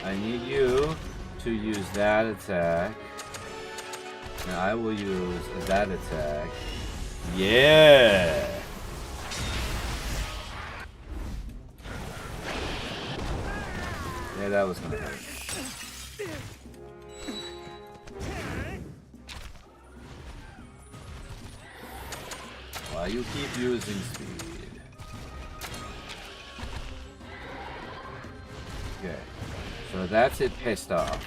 I need you to use that attack. And I will use that attack. Yeah! Yeah, that was gonna hurt. Why you keep using speed? Okay, so that's it pissed off.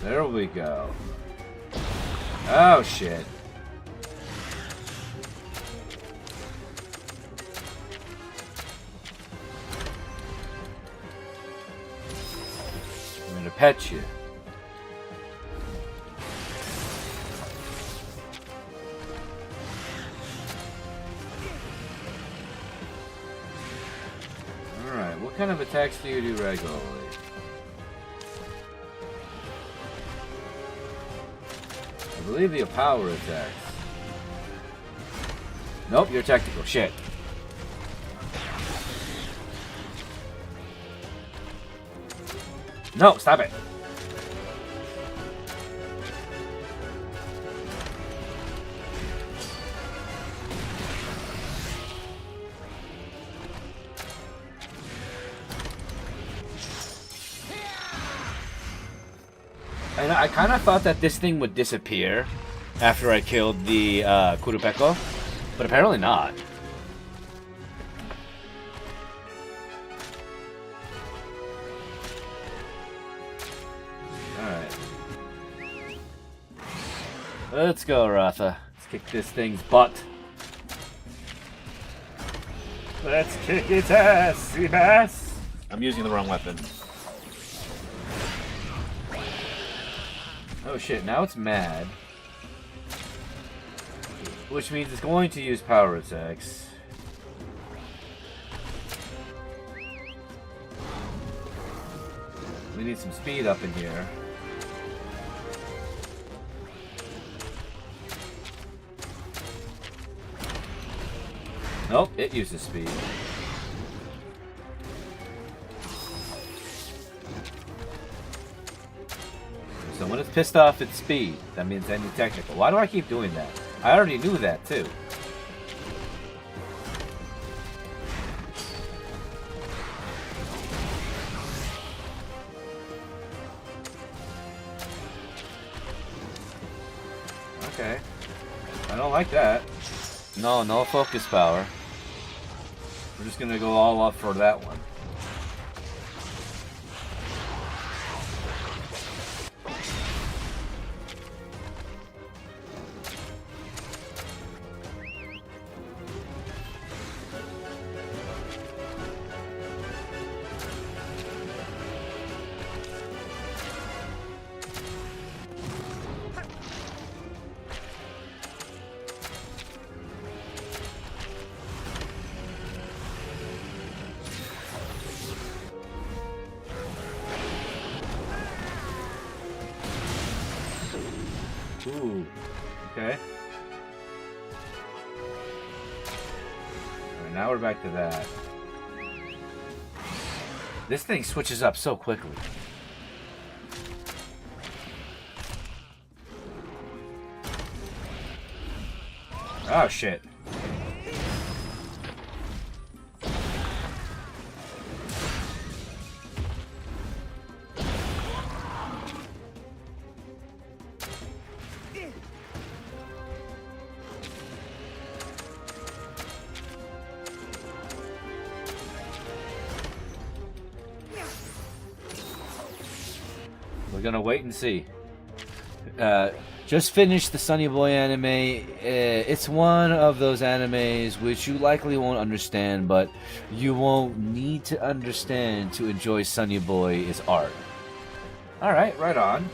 There we go. Oh shit. I'm gonna pet you. Alright, what kind of attacks do you do regularly? I believe your power attacks. Nope, you're technical. Shit. No, stop it. And I kind of thought that this thing would disappear after I killed the Kurupeko, but apparently not. Let's go, Ratha. Let's kick this thing's butt. Let's kick its ass, Seabass! I'm using the wrong weapon. Oh shit, now it's mad. Which means it's going to use power attacks. We need some speed up in here. Nope, it uses speed. So when it's pissed off, it's speed. That means any technical. Why do I keep doing that? I already knew that too. Okay. I don't like that. No, no focus power. We're just gonna go all up for that one. Ooh, okay. Alright, now we're back to that. This thing switches up so quickly. Oh shit. We're gonna wait and see. Just finished the Sunny Boy anime. It's one of those animes which you likely won't understand, but you won't need to understand to enjoy Sunny Boy as art. Alright, right on.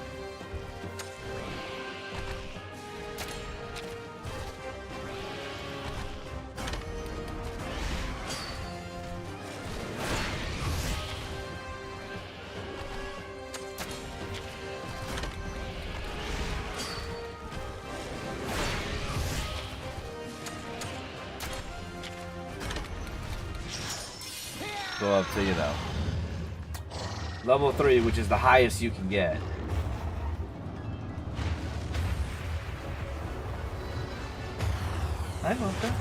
Go up to, you know, level 3, which is the highest you can get. Hi, Mocha.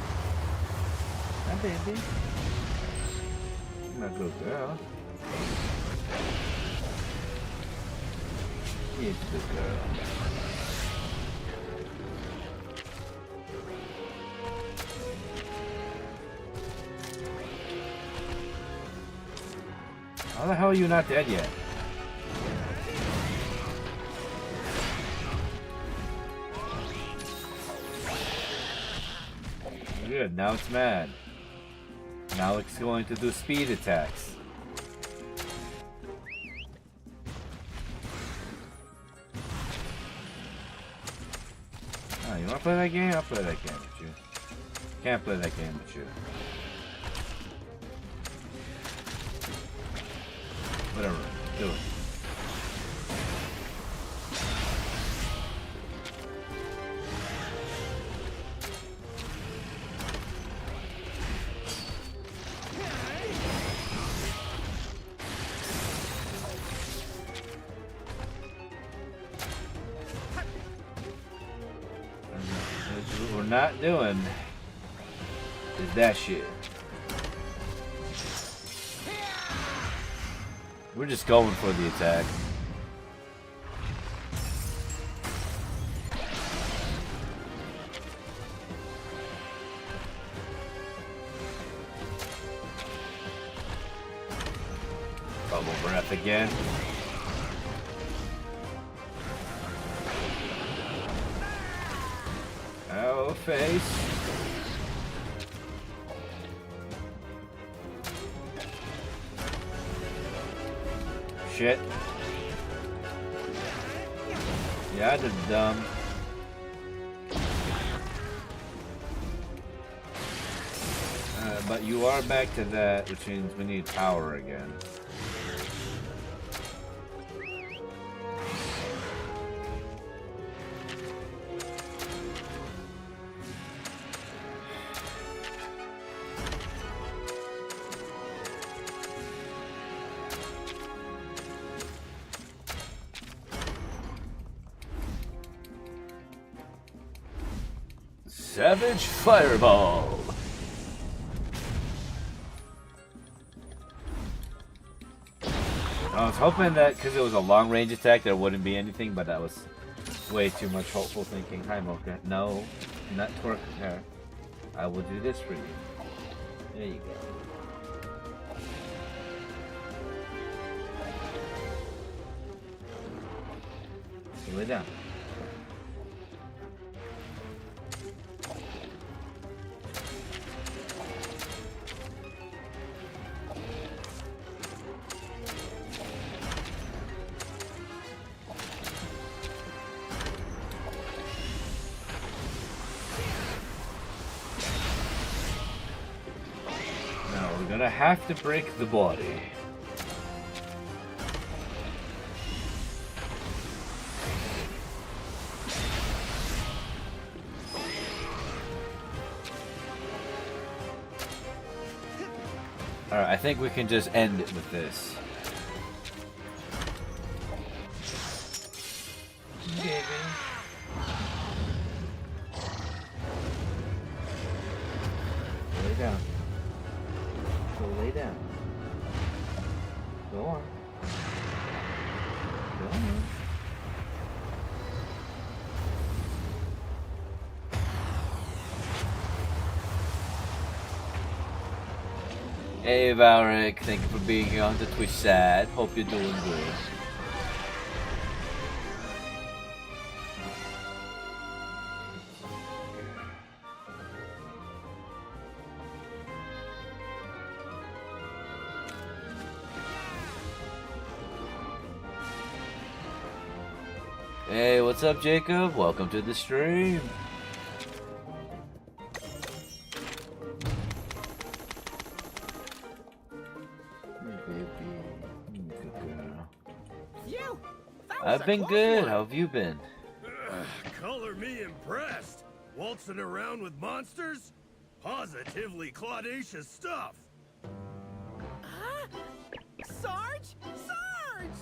Hi, baby. You're my good girl. You're a good girl. How the hell are you not dead yet? Good, now it's mad. Now it's going to do speed attacks. Oh, you wanna play that game? I'll play that game with you. Can't play that game with you. Whatever, do it. What we're not doing is that shit. We're just going for the attack. Bubble breath again. face. Shit. Yeah, they're dumb. But you are back to that, which means we need power again. Savage Fireball! I was hoping that because it was a long range attack there wouldn't be anything, but that was way too much hopeful thinking. Hi Mocha. No, not twerk her. I will do this for you. There you go. Lay down. Gonna have to break the body. Alright, I think we can just end it with this. Lay down. So lay down. Go on. Go on. Hey Valric, thank you for being here on the Twitch side. Hope you're doing good. Hey, what's up, Jacob? Welcome to the stream. I've been good. How have you been? Color me impressed. Waltzing around with monsters? Positively claudacious stuff. Sarge? Sarge!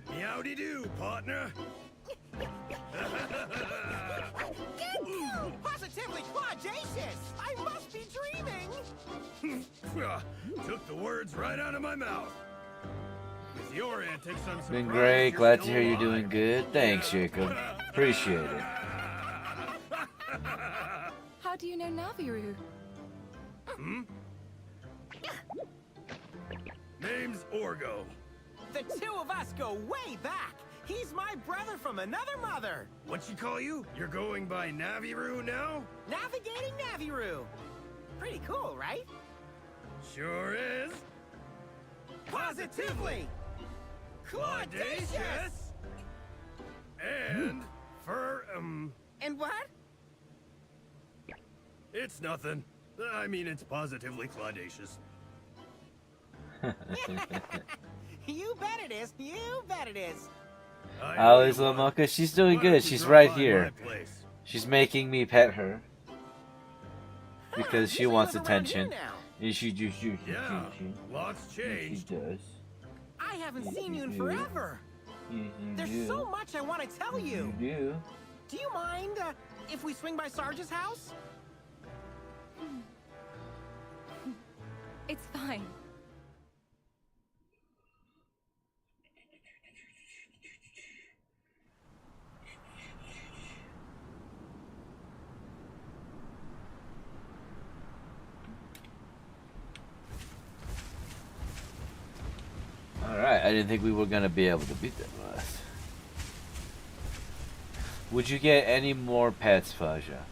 Meowdy-doo, partner. Positively claudacious! I must be dreaming! Took the words right out of my mouth. With your antics, I'm surprised. Been great. Glad to hear you're doing good. Thanks, Jacob. Appreciate it. How do you know Naviru? Hmm? Name's Orgo. The two of us go way back! He's my brother from another mother! What she call you? You're going by Naviru now? Navigating Naviru! Pretty cool, right? Sure is. Positively! Claudacious! And And what? It's nothing. I mean, it's positively claudacious. You bet it is. You bet it is. Alice Lamoka, she's doing good. She's right here. She's making me pet her because she wants attention. And she just Yeah, lots changed. She does. I haven't seen you in forever. There's so much I want to tell you. You do. Do you mind if we swing by Sarge's house? It's fine. Alright, I didn't think we were gonna be able to beat that last. Would you get any more pets, Faja?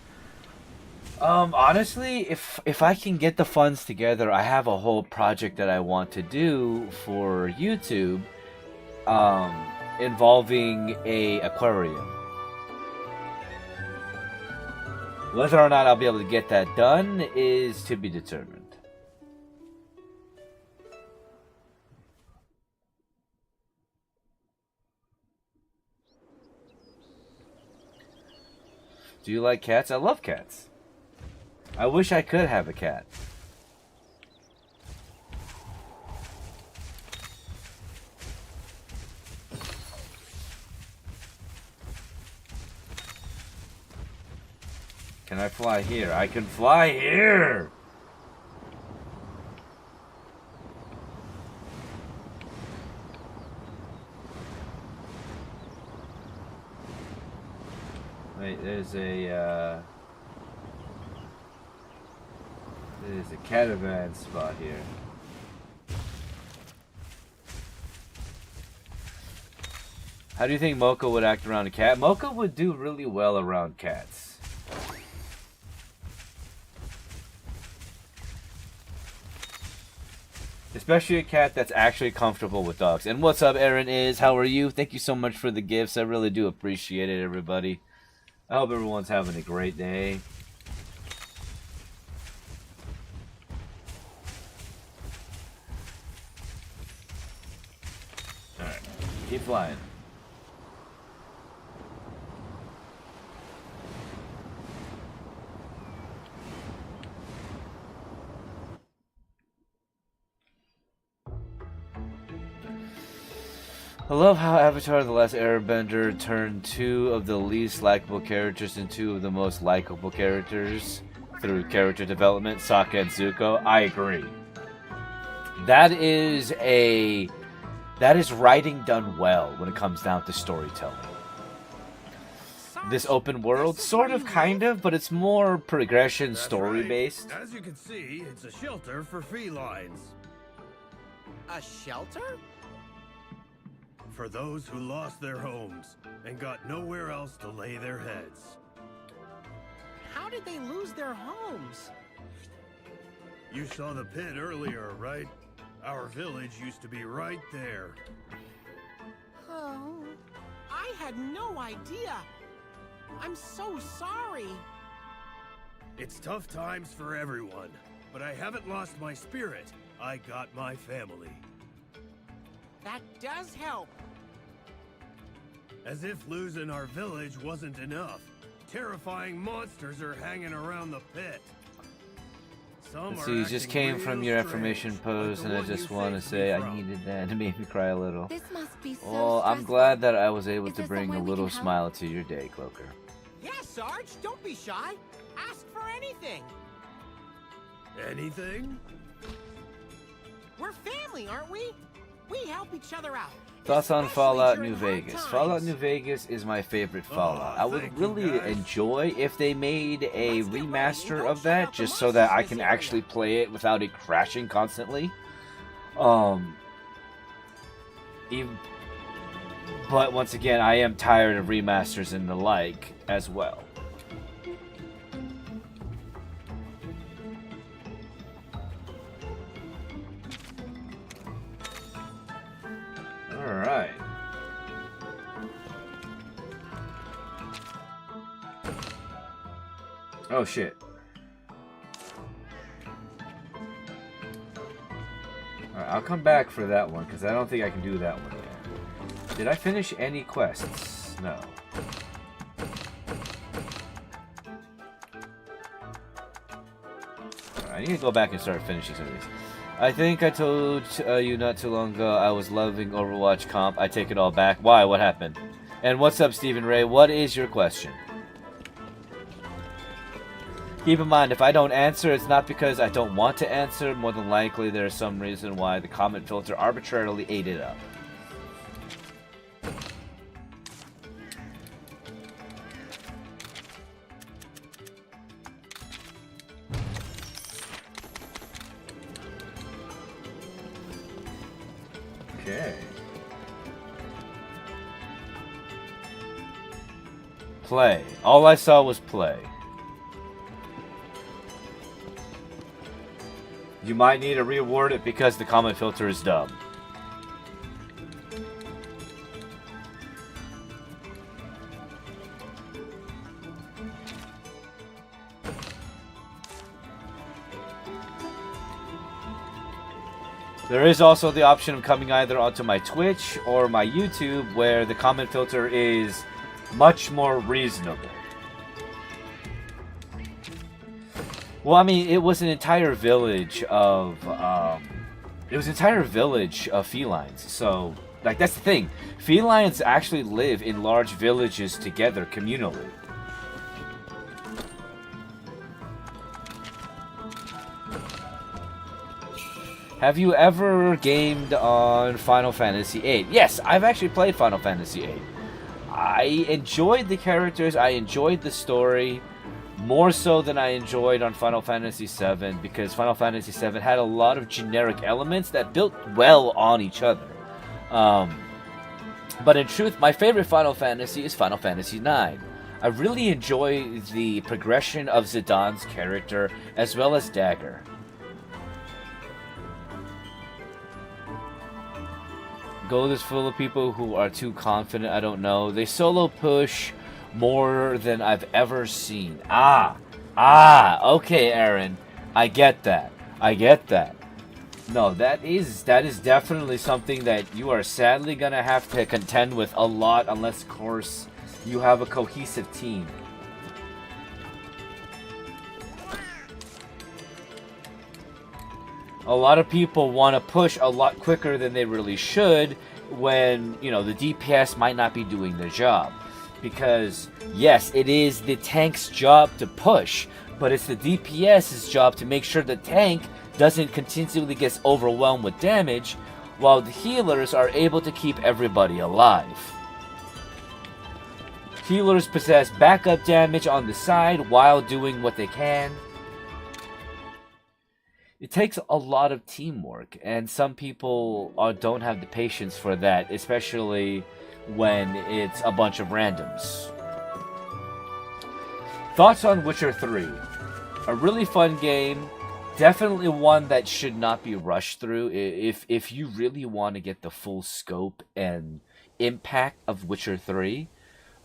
Honestly, if I can get the funds together, I have a whole project that I want to do for YouTube, involving a aquarium. Whether or not I'll be able to get that done is to be determined. Do you like cats? I love cats. I wish I could have a cat. Can I fly here? I can fly here! Wait, there's a caravan spot here. How do you think Mocha would act around a cat? Mocha would do really well around cats. Especially a cat that's actually comfortable with dogs. And what's up, Aaron is? How are you? Thank you so much for the gifts. I really do appreciate it, everybody. I hope everyone's having a great day. Alright, keep flying. I love how Avatar: The Last Airbender turned two of the least likable characters into two of the most likable characters through character development, Sokka and Zuko. I agree. That is writing done well when it comes down to storytelling. This open world, sort of, kind of, but it's more progression, story-based. Right. As you can see, it's a shelter for felines. A shelter? For those who lost their homes and got nowhere else to lay their heads. How did they lose their homes? You saw the pit earlier, right? Our village used to be right there. Oh, I had no idea. I'm so sorry. It's tough times for everyone, but I haven't lost my spirit. I got my family. That does help. As if losing our village wasn't enough. Terrifying monsters are hanging around the pit. Let's see, you just came from your affirmation pose, and I just want to say I needed that. It made me cry a little. This must be so Well, I'm stressful. glad that I was able Is to there bring some a way we little can help? smile to your day, Cloaker. Yeah, Sarge, don't be shy. Ask for anything. Anything? We're family, aren't we? We help each other out. Thoughts on especially Fallout during New hard Vegas? times. Fallout New Vegas is my favorite Fallout. I would thank you, really guys. enjoy if they made a Let's get ready and remaster don't of shut that, out the just so that I monsters in can this area. actually play it without it crashing constantly. But once again, I am tired of remasters and the like as well. Alright. Oh shit. Alright, I'll come back for that one, because I don't think I can do that one yet. Did I finish any quests? No. Alright, I need to go back and start finishing some of these. I think I told you not too long ago I was loving Overwatch comp. I take it all back. Why? What happened? And what's up, Stephen Ray? What is your question? Keep in mind, if I don't answer, it's not because I don't want to answer. More than likely, there's some reason why the comment filter arbitrarily ate it up. Okay. Play. All I saw was play. You might need to reword it because the comment filter is dumb. There is also the option of coming either onto my Twitch or my YouTube, where the comment filter is much more reasonable. Well, I mean, it was an entire village of felines. So, like, that's the thing. Felines actually live in large villages together communally. Have you ever gamed on Final Fantasy VIII? Yes, I've actually played Final Fantasy VIII. I enjoyed the characters, I enjoyed the story, more so than I enjoyed on Final Fantasy VII, because Final Fantasy VII had a lot of generic elements that built well on each other. But in truth, my favorite Final Fantasy is Final Fantasy IX. I really enjoy the progression of Zidane's character, as well as Dagger. Gold is full of people who are too confident, I don't know. They solo push more than I've ever seen. Okay, Aaron. I get that. No, that is definitely something that you are sadly gonna have to contend with a lot, unless, of course, you have a cohesive team. A lot of people want to push a lot quicker than they really should when, you know, the DPS might not be doing their job. Because, yes, it is the tank's job to push, but it's the DPS's job to make sure the tank doesn't continually get overwhelmed with damage, while the healers are able to keep everybody alive. Healers possess backup damage on the side while doing what they can. It takes a lot of teamwork, and some people don't have the patience for that, especially when it's a bunch of randoms. Thoughts on Witcher 3? A really fun game, definitely one that should not be rushed through. If you really want to get the full scope and impact of Witcher 3,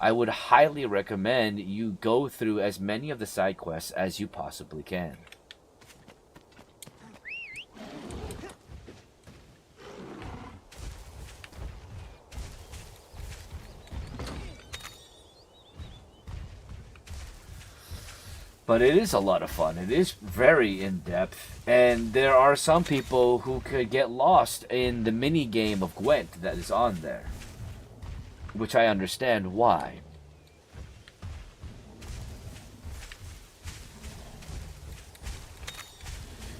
I would highly recommend you go through as many of the side quests as you possibly can. But it is a lot of fun. It is very in-depth. And there are some people who could get lost in the mini-game of Gwent that is on there. Which I understand why.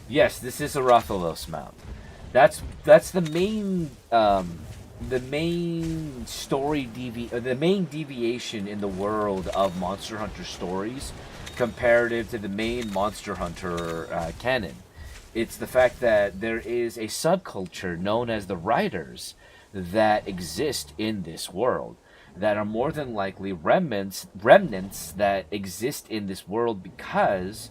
Yes, this is a Rathalos mount. That's the main deviation in the world of Monster Hunter stories comparative to the main Monster Hunter canon. It's the fact that there is a subculture known as the Riders that exist in this world, that are more than likely remnants that exist in this world because,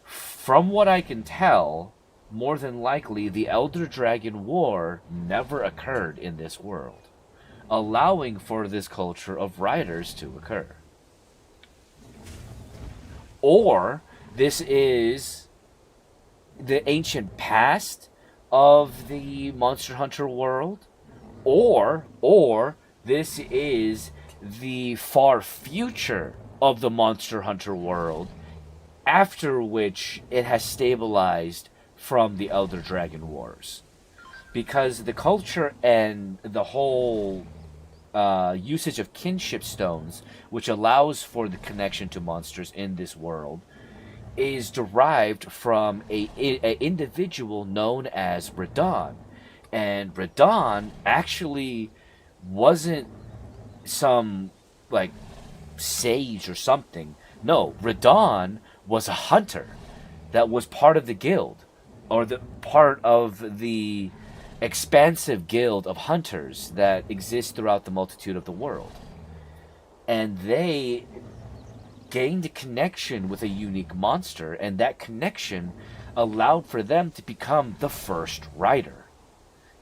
from what I can tell, more than likely the Elder Dragon War never occurred in this world, allowing for this culture of Riders to occur. Or this is the ancient past of the Monster Hunter world, or this is the far future of the Monster Hunter world, after which it has stabilized from the Elder Dragon Wars. Because the culture and the whole usage of kinship stones, which allows for the connection to monsters in this world, is derived from a individual known as Radahn. And Radahn actually wasn't some, like, sage or something. No, Radahn was a hunter that was part of the guild, or the part of the expansive guild of hunters that exists throughout the multitude of the world. And they gained a connection with a unique monster, and that connection allowed for them to become the first rider.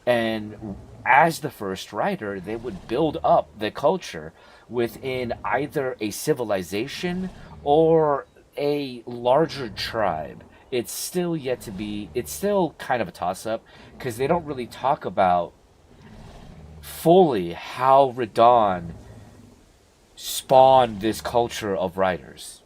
And as the first rider, they would build up the culture within either a civilization or a larger tribe. It's still yet to be, it's still kind of a toss-up, because they don't really talk about fully how Radahn spawned this culture of riders.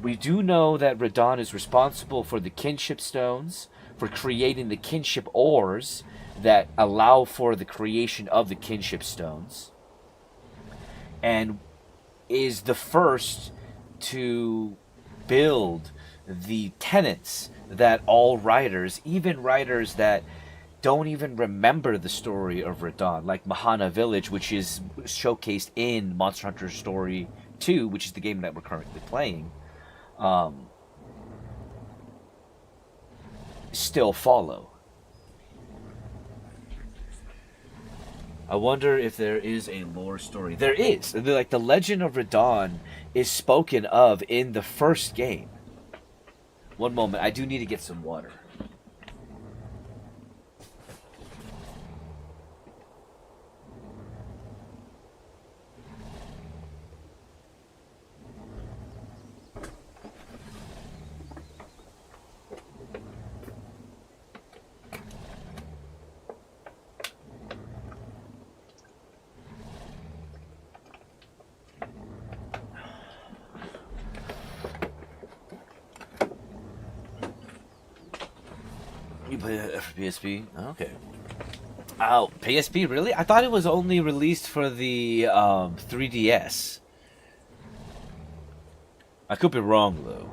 We do know that Radahn is responsible for the kinship stones, for creating the kinship ores that allow for the creation of the kinship stones, and is the first to build the tenets that all riders, even riders that don't even remember the story of Radahn, like Mahana Village, which is showcased in Monster Hunter Story 2, which is the game that we're currently playing, still follow. I wonder if there is a lore story. There is. Like, the legend of Radahn is spoken of in the first game. One moment, I do need to get some water. You play it for PSP? Okay. Oh, PSP, really? I thought it was only released for the 3DS. I could be wrong, though.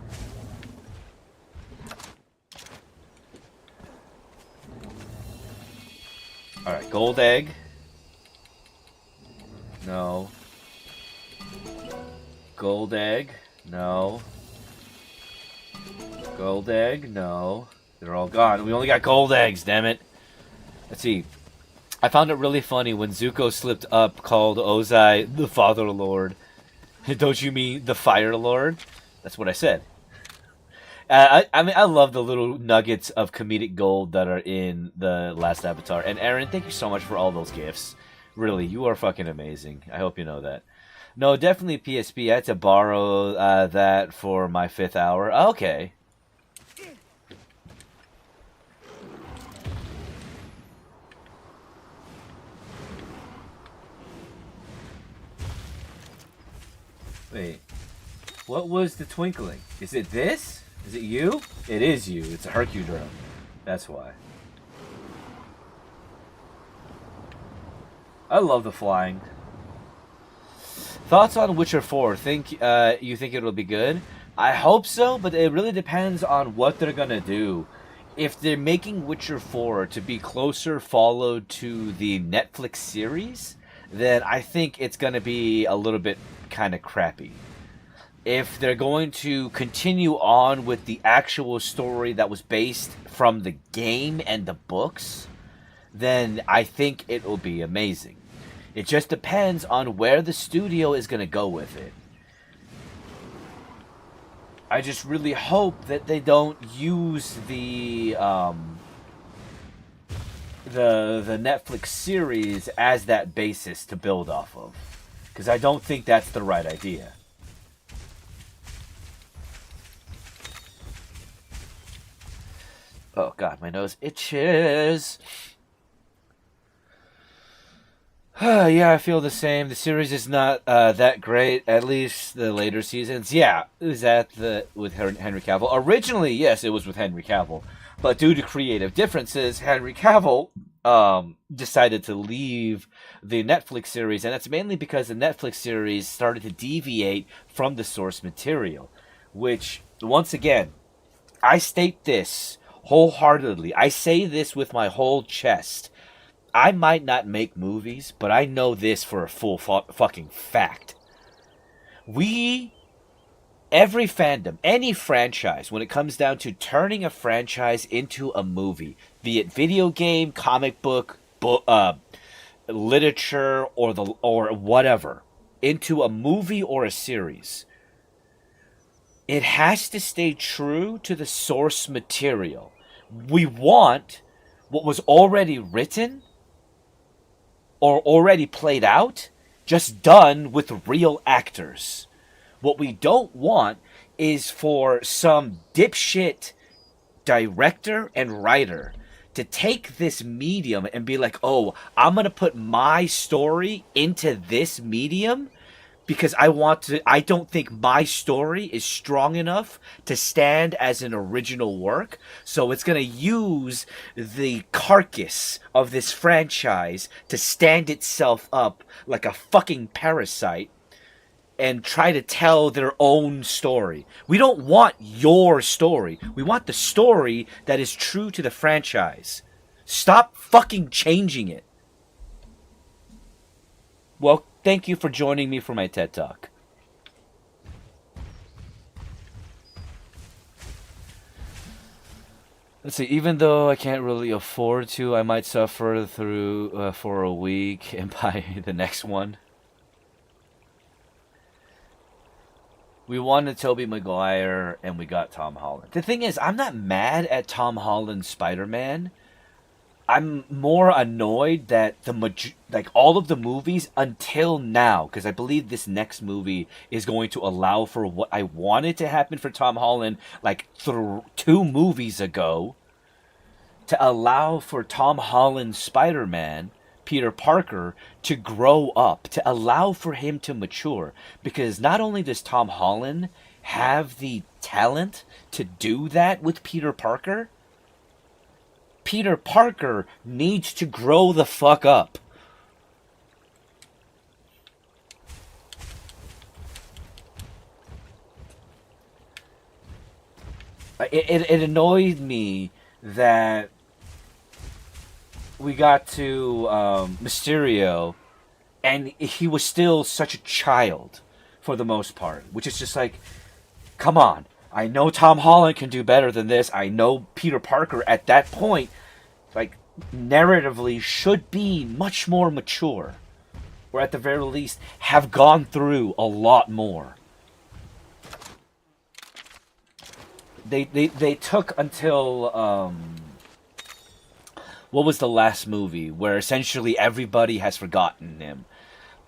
Alright, gold egg. No. Gold egg. No. Gold egg. No. They're all gone. We only got gold eggs, damn it. Let's see. I found it really funny when Zuko slipped up, called Ozai the Father Lord. Don't you mean the Fire Lord? That's what I said. I mean, I love the little nuggets of comedic gold that are in the last Avatar. And Aaron, thank you so much for all those gifts. Really, you are fucking amazing. I hope you know that. No, definitely PSP. I had to borrow that for my 5th hour. Okay. Wait, what was the twinkling? Is it this? Is it you? It is you. It's a Hercudrome. That's why. I love the flying. Thoughts on Witcher 4? You think it'll be good? I hope so, but it really depends on what they're gonna do. If they're making Witcher 4 to be closer followed to the Netflix series, then I think it's gonna be a little bit kind of crappy. If they're going to continue on with the actual story that was based from the game and the books, then I think it will be amazing. It just depends on where the studio is going to go with it. I just really hope that they don't use the Netflix series as that basis to build off of. Because I don't think that's the right idea. Oh god, my nose itches. Yeah, I feel the same. The series is not that great, at least the later seasons. Yeah, it was with Henry Cavill. Originally, yes, it was with Henry Cavill. But due to creative differences, Henry Cavill decided to leave the Netflix series, and that's mainly because the Netflix series started to deviate from the source material, which, once again, I state this wholeheartedly. I say this with my whole chest. I might not make movies, but I know this for a full fucking fact. Every fandom, any franchise, when it comes down to turning a franchise into a movie, be it video game, comic book, literature, or whatever, into a movie or a series, it has to stay true to the source material. We want what was already written or already played out, just done with real actors. What we don't want is for some dipshit director and writer to take this medium and be like, oh, I'm going to put my story into this medium because I don't think my story is strong enough to stand as an original work. So it's going to use the carcass of this franchise to stand itself up like a fucking parasite and try to tell their own story. We don't want your story. We want the story that is true to the franchise. Stop fucking changing it. Well, thank you for joining me for my TED Talk. Let's see, even though I can't really afford to, I might suffer through for a week and buy the next one. We wanted Tobey Maguire, and we got Tom Holland. The thing is, I'm not mad at Tom Holland's Spider-Man. I'm more annoyed that all of the movies until now, because I believe this next movie is going to allow for what I wanted to happen for Tom Holland, like 2 movies ago, to allow for Tom Holland's Spider-Man, Peter Parker, to grow up, to allow for him to mature. Because not only does Tom Holland have the talent to do that with Peter Parker, Peter Parker needs to grow the fuck up. It annoyed me that we got to Mysterio, and he was still such a child for the most part, which is just like, come on. I know Tom Holland can do better than this. I know Peter Parker at that point, like, narratively should be much more mature, or at the very least have gone through a lot more. They took until what was the last movie where essentially everybody has forgotten him?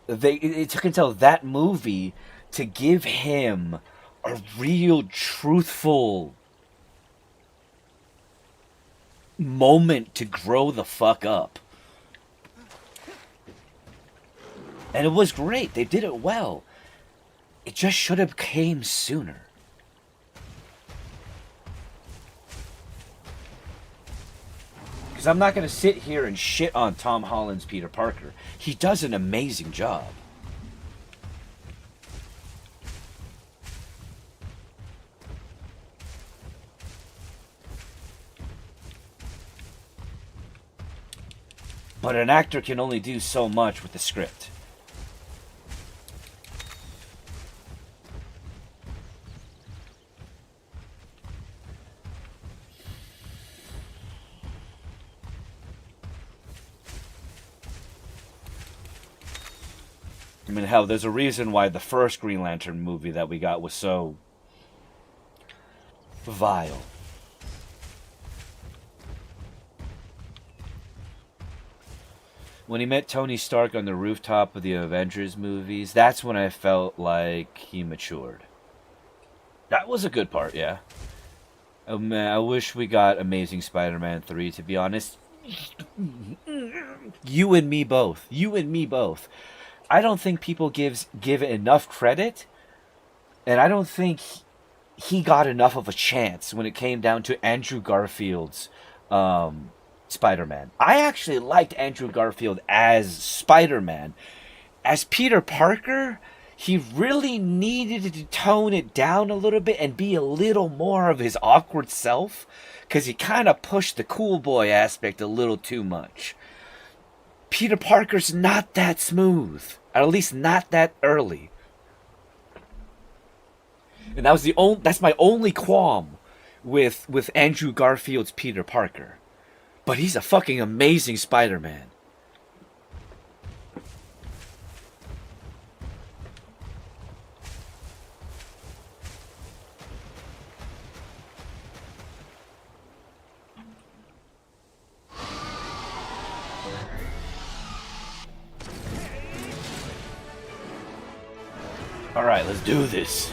It took until that movie to give him a real truthful moment to grow the fuck up. And it was great. They did it well. It just should have came sooner. Because I'm not going to sit here and shit on Tom Holland's Peter Parker. He does an amazing job. But an actor can only do so much with the script. I mean, hell, there's a reason why the first Green Lantern movie that we got was so vile. When he met Tony Stark on the rooftop of the Avengers movies, that's when I felt like he matured. That was a good part, yeah. Oh man, I wish we got Amazing Spider-Man 3, to be honest. You and me both. You and me both. I don't think people give it enough credit, and I don't think he got enough of a chance when it came down to Andrew Garfield's Spider-Man. I actually liked Andrew Garfield as Spider-Man. As Peter Parker, he really needed to tone it down a little bit and be a little more of his awkward self, because he kind of pushed the cool boy aspect a little too much. Peter Parker's not that smooth, at least not that early. And that's my only qualm with Andrew Garfield's Peter Parker. But he's a fucking amazing Spider-Man. Alright, let's do this.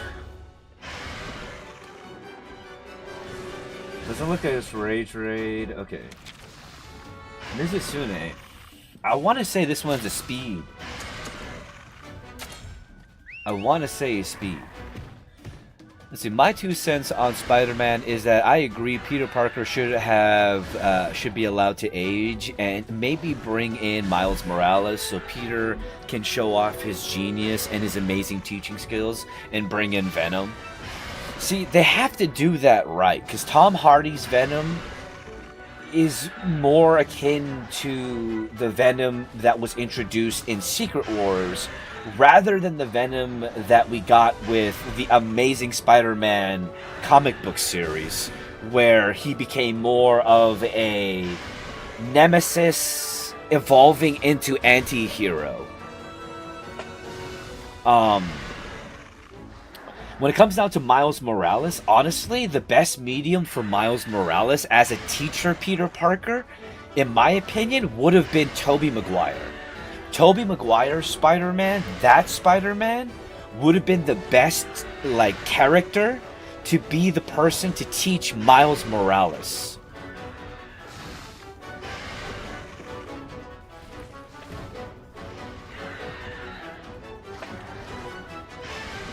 Doesn't look like it's Rage Raid. Okay. Mizusune. I want to say this one's a speed. I want to say speed. Let's see. My 2 cents on Spider-Man is that I agree Peter Parker should be allowed to age and maybe bring in Miles Morales so Peter can show off his genius and his amazing teaching skills and bring in Venom. See, they have to do that right because Tom Hardy's Venom is more akin to the Venom that was introduced in Secret Wars rather than the Venom that we got with the Amazing Spider-Man comic book series, where he became more of a nemesis evolving into anti-hero. When it comes down to Miles Morales, honestly, the best medium for Miles Morales as a teacher Peter Parker, in my opinion, would have been Tobey Maguire. Tobey Maguire's Spider-Man, that Spider-Man, would have been the best, character to be the person to teach Miles Morales.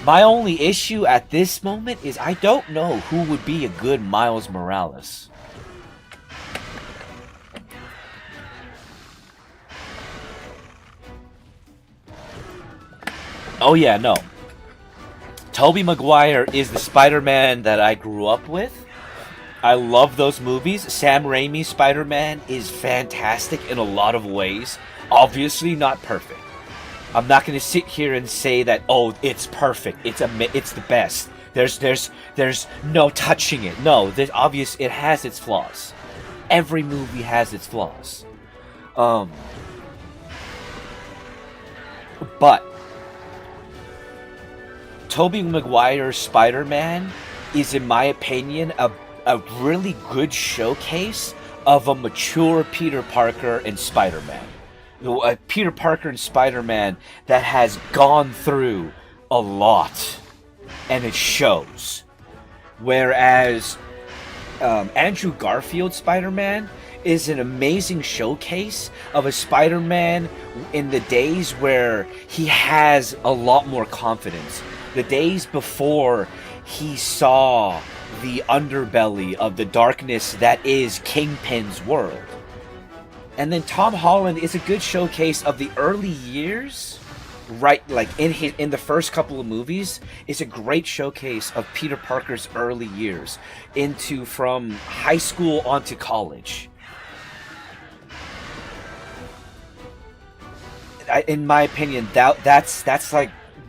My only issue at this moment is I don't know who would be a good Miles Morales. Oh yeah, no. Tobey Maguire is the Spider-Man that I grew up with. I love those movies. Sam Raimi's Spider-Man is fantastic in a lot of ways. Obviously not perfect. I'm not going to sit here and say that, oh, it's perfect. It's the best. There's no touching it. No, it has its flaws. Every movie has its flaws. But Tobey Maguire's Spider-Man is, in my opinion, a really good showcase of a mature Peter Parker and Spider-Man. A Peter Parker and Spider-Man that has gone through a lot, and it shows. Whereas Andrew Garfield's Spider-Man is an amazing showcase of a Spider-Man in the days where he has a lot more confidence. The days before he saw the underbelly of the darkness that is Kingpin's world. And then Tom Holland is a good showcase of the early years, right? In the first couple of movies, is a great showcase of Peter Parker's early years from high school onto college. In my opinion, that's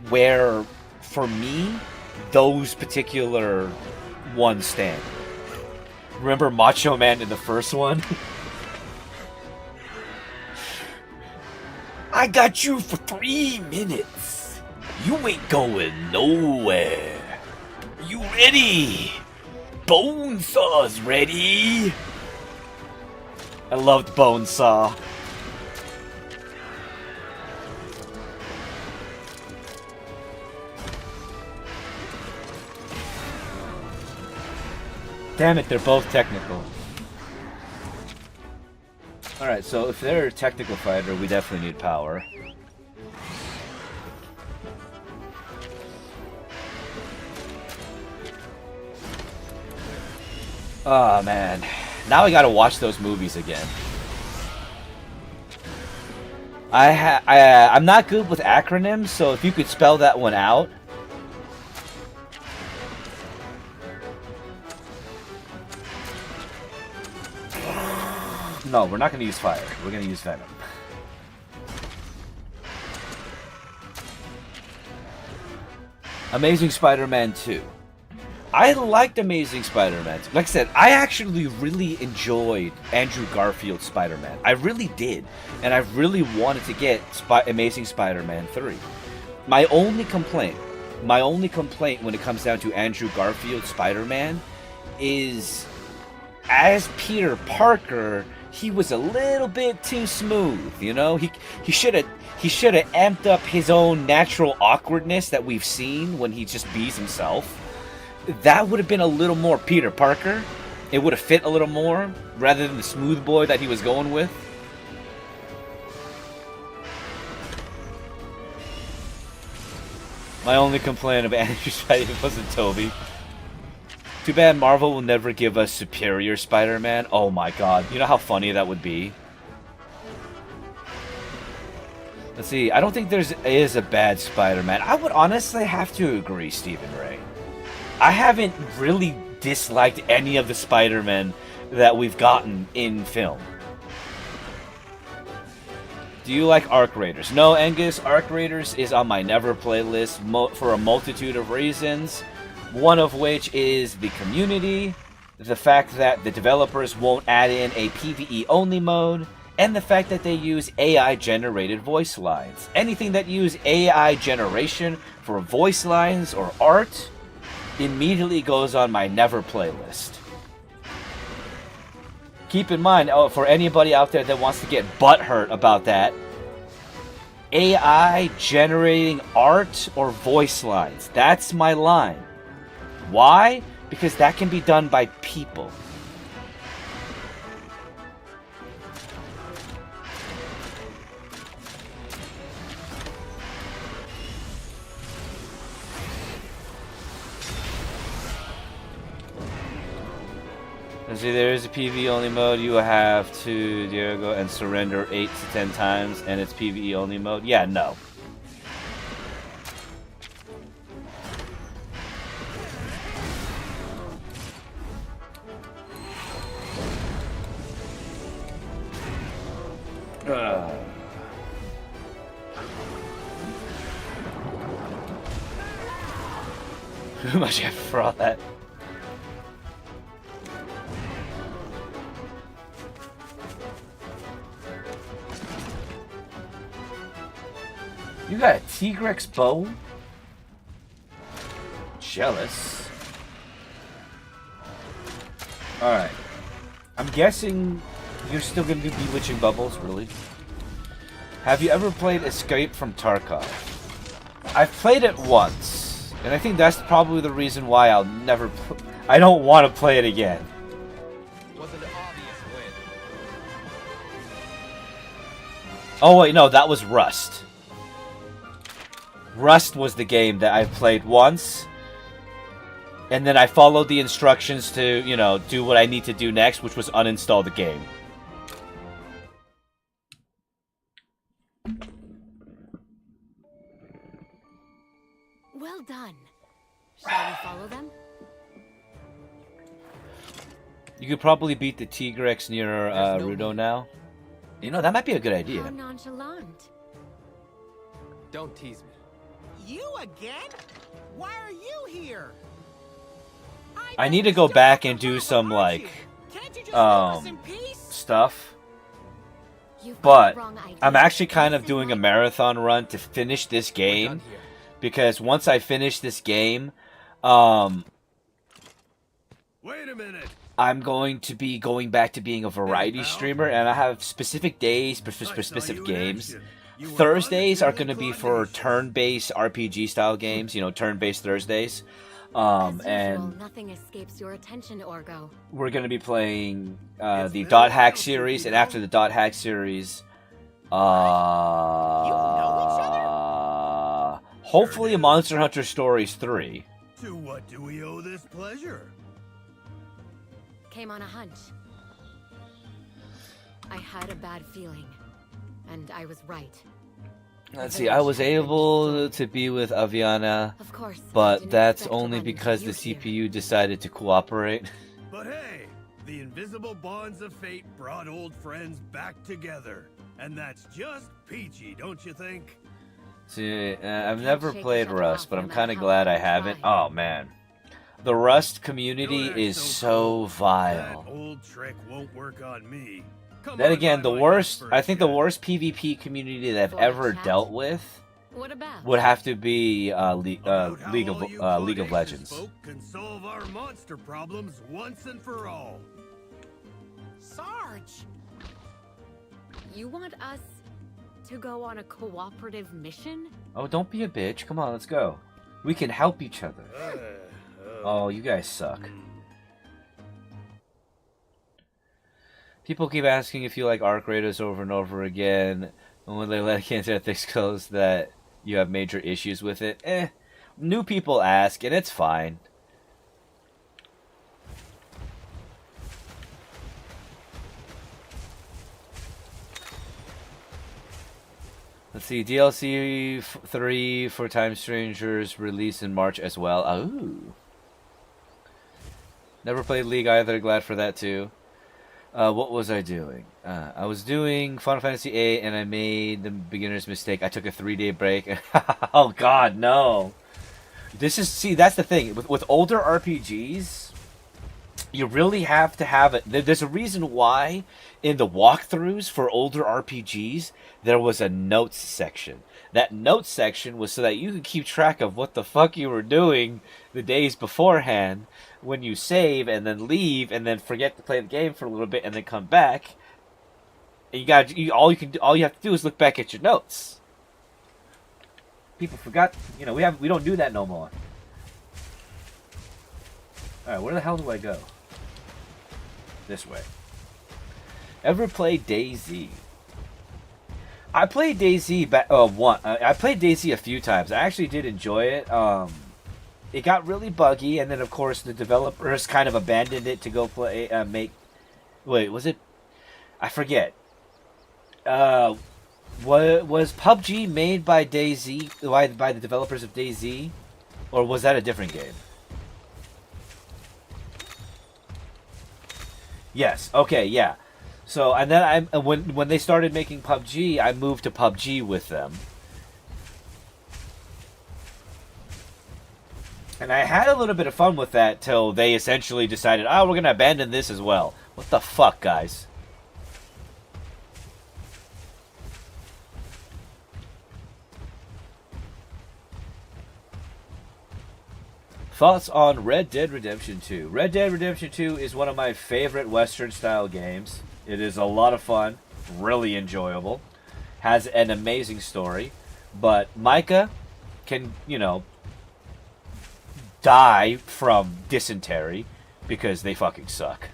where, for me, those particular ones stand. Remember Macho Man in the first one? I got you for 3 minutes. You ain't going nowhere. You ready? Bonesaw's ready. I loved Bonesaw. Damn it, they're both technical. Alright, so if they're a technical fighter, we definitely need power. Oh man, now I gotta watch those movies again. I'm not good with acronyms, so if you could spell that one out. No, we're not going to use fire. We're going to use Venom. Amazing Spider-Man 2. I liked Amazing Spider-Man 2. Like I said, I actually really enjoyed Andrew Garfield's Spider-Man. I really did. And I really wanted to get Amazing Spider-Man 3. My only complaint when it comes down to Andrew Garfield's Spider-Man is, as Peter Parker, he was a little bit too smooth, you know? He should have amped up his own natural awkwardness that we've seen when he just bees himself. That would have been a little more Peter Parker. It would have fit a little more rather than the smooth boy that he was going with. My only complaint of Andrew Spider-Man wasn't Toby. Too bad Marvel will never give us Superior Spider-Man. Oh my god, you know how funny that would be? Let's see, I don't think there is a bad Spider-Man. I would honestly have to agree, Stephen Ray. I haven't really disliked any of the Spider-Men that we've gotten in film. Do you like Arc Raiders? No, Angus, Arc Raiders is on my never playlist for a multitude of reasons. One of which is the community, the fact that the developers won't add in a PvE only mode, and the fact that they use AI generated voice lines. Anything that use AI generation for voice lines or art immediately goes on my never playlist. Keep in mind, for anybody out there that wants to get butthurt about that, AI generating art or voice lines, that's my line. Why? Because that can be done by people. And see, there is a PvE only mode. You have to, Diego, and surrender 8 to 10 times, and it's PvE only mode. Yeah, no. Too much effort for all that. You got a Tigrex bow? Jealous. Alright. I'm guessing you're still gonna do Bewitching Bubbles, really? Have you ever played Escape from Tarkov? I've played it once, and I think that's probably the reason why I'll never I don't want to play it again. Was an obvious win. Oh wait, no, that was Rust. Rust was the game that I played once, and then I followed the instructions to, you know, do what I need to do next, which was uninstall the game. Well done. Shall we follow them? You could probably beat the Tigrex near Rudo now. You know, that might be a good idea. How nonchalant. Don't tease me. You again? Why are you here? I need to go back and do some, like, stuff. But I'm actually kind of doing a marathon run to finish this game. Because once I finish this game, Wait a minute. I'm going to be going back to being a variety streamer, and I have specific days for specific games. Thursdays are going to be for turn-based RPG style games, you know, turn-based Thursdays. And nothing escapes your attention, Orgo. We're going to be playing the Dot Hack series, and after the Dot Hack series, hopefully Monster Hunter Stories 3. To what do we owe this pleasure? Came on a hunch. I had a bad feeling, and I was right. Let's see, I was able to be with Aviana, Of course, but that's only because the CPU decided to cooperate. But hey, the invisible bonds of fate brought old friends back together. And that's just peachy, don't you think? See, I've never played Rust, but I'm kind of glad I haven't. Oh, man. The Rust community is so vile. That old trick won't work on me. Then again, the worst, I think the worst PvP community that I've ever dealt with would have to be League of Legends. Folk can solve our monster problems once and for all. Sarge, You want us to go on a cooperative mission? Oh, don't be a bitch. Come on, let's go. We can help each other. Oh, you guys suck. People keep asking if you like Arc Raiders over and over again. And when they let into ethics goes that you have major issues with it. New people ask, and it's fine. Let's see, DLC 3 for Time Strangers released in March as well. Oh. Never played League either, glad for that too. What was I doing? I was doing Final Fantasy VIII and I made the beginner's mistake. I took a 3-day break. Oh god, no. See, that's the thing. With older RPGs, you really have to have it. There's a reason why in the walkthroughs for older RPGs, there was a notes section. That notes section was so that you could keep track of what the fuck you were doing the days beforehand when you save and then leave and then forget to play the game for a little bit and then come back. And all you have to do is look back at your notes. People forgot, we don't do that no more. Alright, where the hell do I go? This way. Ever play DayZ? I played DayZ I played DayZ a few times. I actually did enjoy it. It got really buggy, and then of course the developers kind of abandoned it to go play Wait, was it? I forget. Was PUBG made by DayZ by the developers of DayZ, or was that a different game? Yes. Okay. Yeah. So and then when they started making PUBG, I moved to PUBG with them. And I had a little bit of fun with that till they essentially decided, oh, we're going to abandon this as well. What the fuck, guys? Thoughts on Red Dead Redemption 2? Red Dead Redemption 2 is one of my favorite Western-style games. It is a lot of fun, really enjoyable, has an amazing story, but Micah can, die from dysentery because they fucking suck.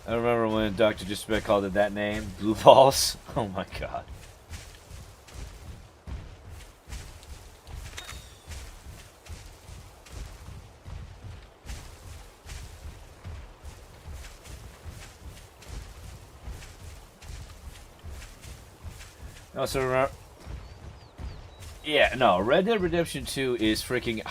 I remember when Dr. Disrespect called it that name, Blue Balls. Oh my god. Also remember, Red Dead Redemption 2 is freaking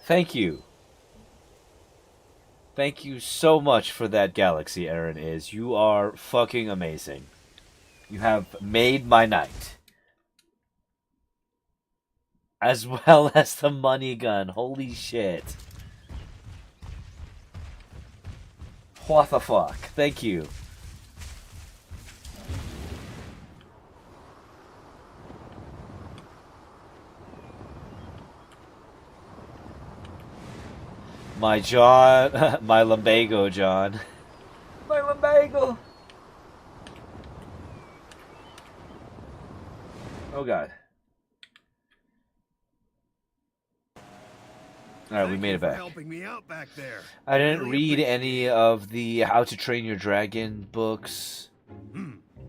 Thank you. Thank you so much for that galaxy, Aaron is. You are fucking amazing. You have made my night. As well as the money gun. Holy shit. What the fuck? Thank you. My John. My lumbago, John. My lumbago. Oh god. Alright, we made it back. Helping me out back there. I didn't read any of the How to Train Your Dragon books,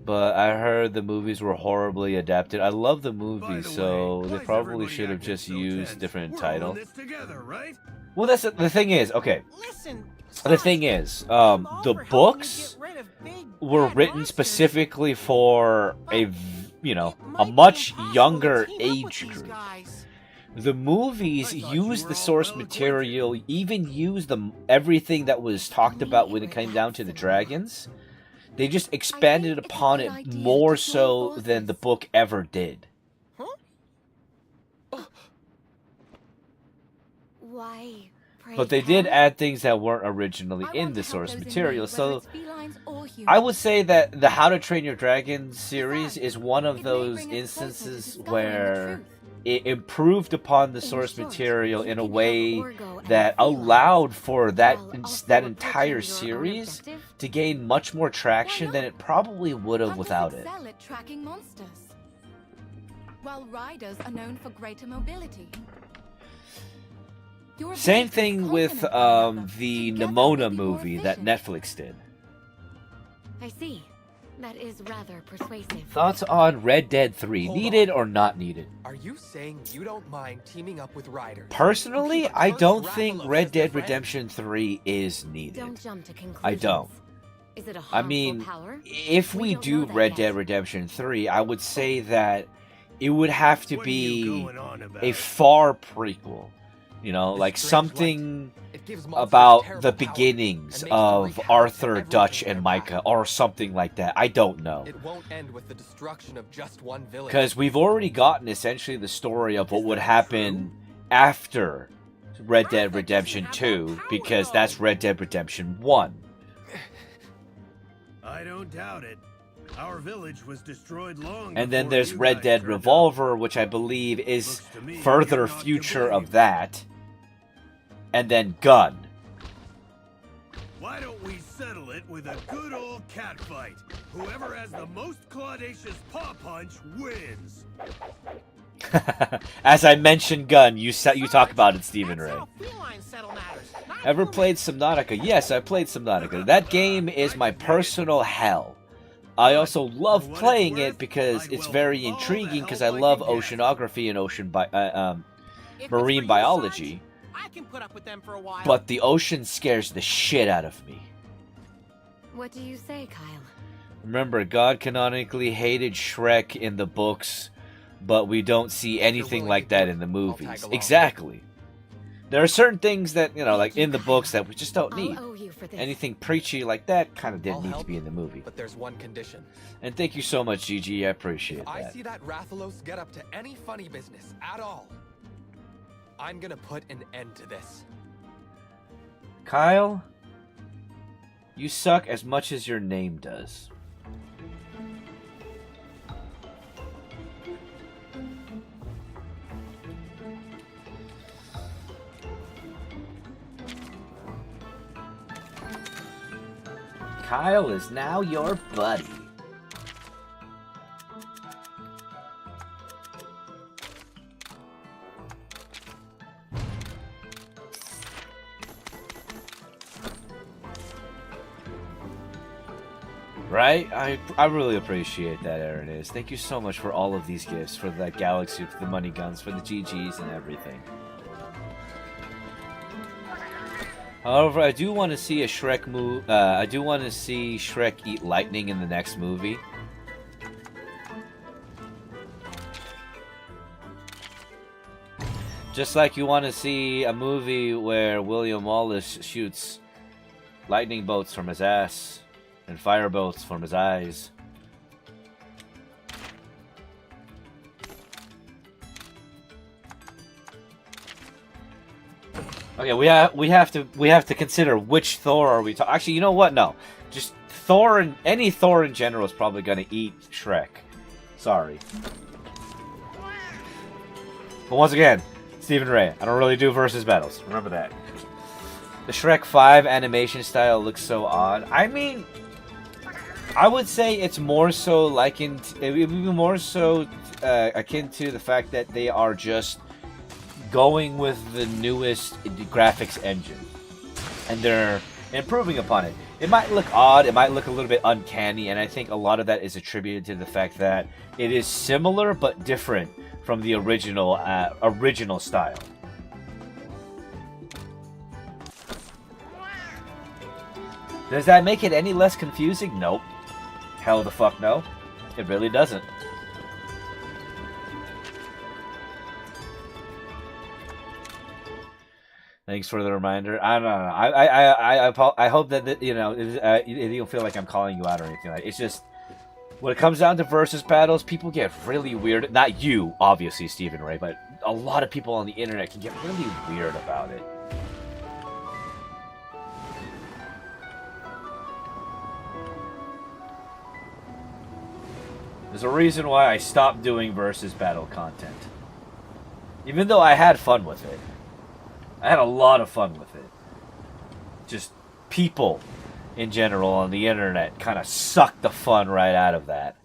but I heard the movies were horribly adapted. I love the movies, so they probably should have just used different title. Right? Well, that's the thing is, okay. Listen, The thing is, the books were written specifically for a much younger age group. The movies used the source material, even used everything that was talked about when it came down to the dragons. They just expanded upon it more so than the book ever did. Why, pray but they did add things that weren't originally in the source material. So I would say that the How to Train Your Dragon series is one of those instances where it improved upon the source material in a way that allowed for that entire series to gain much more traction than it probably would have without it. Tracking monsters, while riders are known for greater mobility. Same thing with the Nimona movie that Netflix did. I see. That is rather persuasive. Thoughts on Red Dead 3? Needed or not needed? Are you saying you don't mind teaming up with riders? Personally, I don't think Red Dead Redemption 3 is needed. Don't jump to conclusions. I don't. Is it a I harmful mean, power? if we do Red Dead Redemption 3, I would say that it would have to be a far prequel. You know, like something about the beginnings of Arthur, Dutch, and Micah, or something like that. I don't know. It won't end with the destruction of just one village. Because we've already gotten essentially the story of what would happen after Red Dead Redemption 2, because that's Red Dead Redemption 1. I don't doubt it. Our village was destroyed long And then before there's you Red guys Dead turned up. Revolver, which I believe is Looks to me further you're not to future blame. of that. And then Gun. Why don't we settle it with a good old cat fight? Whoever has the most claudacious paw punch wins. As I mentioned Gun, you talk about it, Stephen Ray. Ever played Subnautica? Yes, I played Subnautica. That game is my personal hell. I also love playing it because it's very intriguing because I love oceanography and marine biology. I can put up with them for a while. But the ocean scares the shit out of me. What do you say, Kyle? Remember, God canonically hated Shrek in the books, but we don't see anything like that in the movies. Exactly. There are certain things that, you know, like in the books that we just don't need. I'll owe you for this. Anything preachy like that kind of didn't I'll need to help, be in the movie. But there's one condition. And thank you so much, GG. I appreciate If I that. see that Rathalos get up to any funny business at all, I'm gonna put an end to this. Kyle, you suck as much as your name does. Kyle is now your buddy. Right? I really appreciate that, Aaron is. Thank you so much for all of these gifts, for that Galaxy, for the money guns, for the GGs and everything. However, I do want to see a Shrek move. I do want to see Shrek eat lightning in the next movie. Just like you want to see a movie where William Wallace shoots lightning bolts from his ass and fire bolts from his eyes. Okay, we have to consider which Thor are we talking. Actually, you know what? No, just Thor and any Thor in general is probably gonna eat Shrek. Sorry, but once again, Stephen Ray. I don't really do versus battles. Remember that. The Shrek 5 animation style looks so odd. I mean, I would say it's more so akin to the fact that they are just going with the newest graphics engine, and they're improving upon it. It might look odd, it might look a little bit uncanny, and I think a lot of that is attributed to the fact that it is similar but different from the original style. Does that make it any less confusing? Nope. Hell the fuck no. It really doesn't. Thanks for the reminder. I don't know. I hope that you know you don't feel like I'm calling you out or anything like that. It's just when it comes down to versus battles, people get really weird. Not you, obviously, Stephen Ray, but a lot of people on the internet can get really weird about it. There's a reason why I stopped doing versus battle content. Even though I had fun with it. I had a lot of fun with it. Just people in general on the internet kind of sucked the fun right out of that.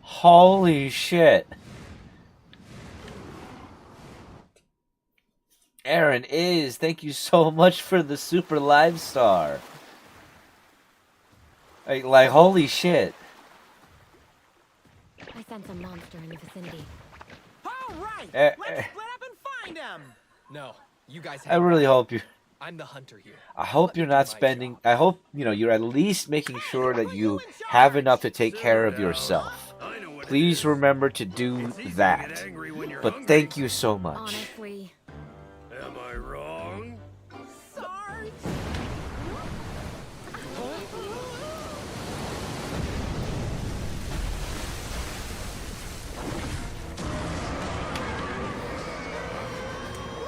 Holy shit. Aaron is, thank you so much for the super live star. Like holy shit. I sense a monster in the vicinity. All right, Eh, let's eh. split up and find him. No, you guys I really hope you... I'm the hunter here. I hope you're not spending... I hope, you know, you're at least making sure that you have enough to take care of yourself. Please remember to do that. But thank you so much. Honestly. Am I wrong? Sarge.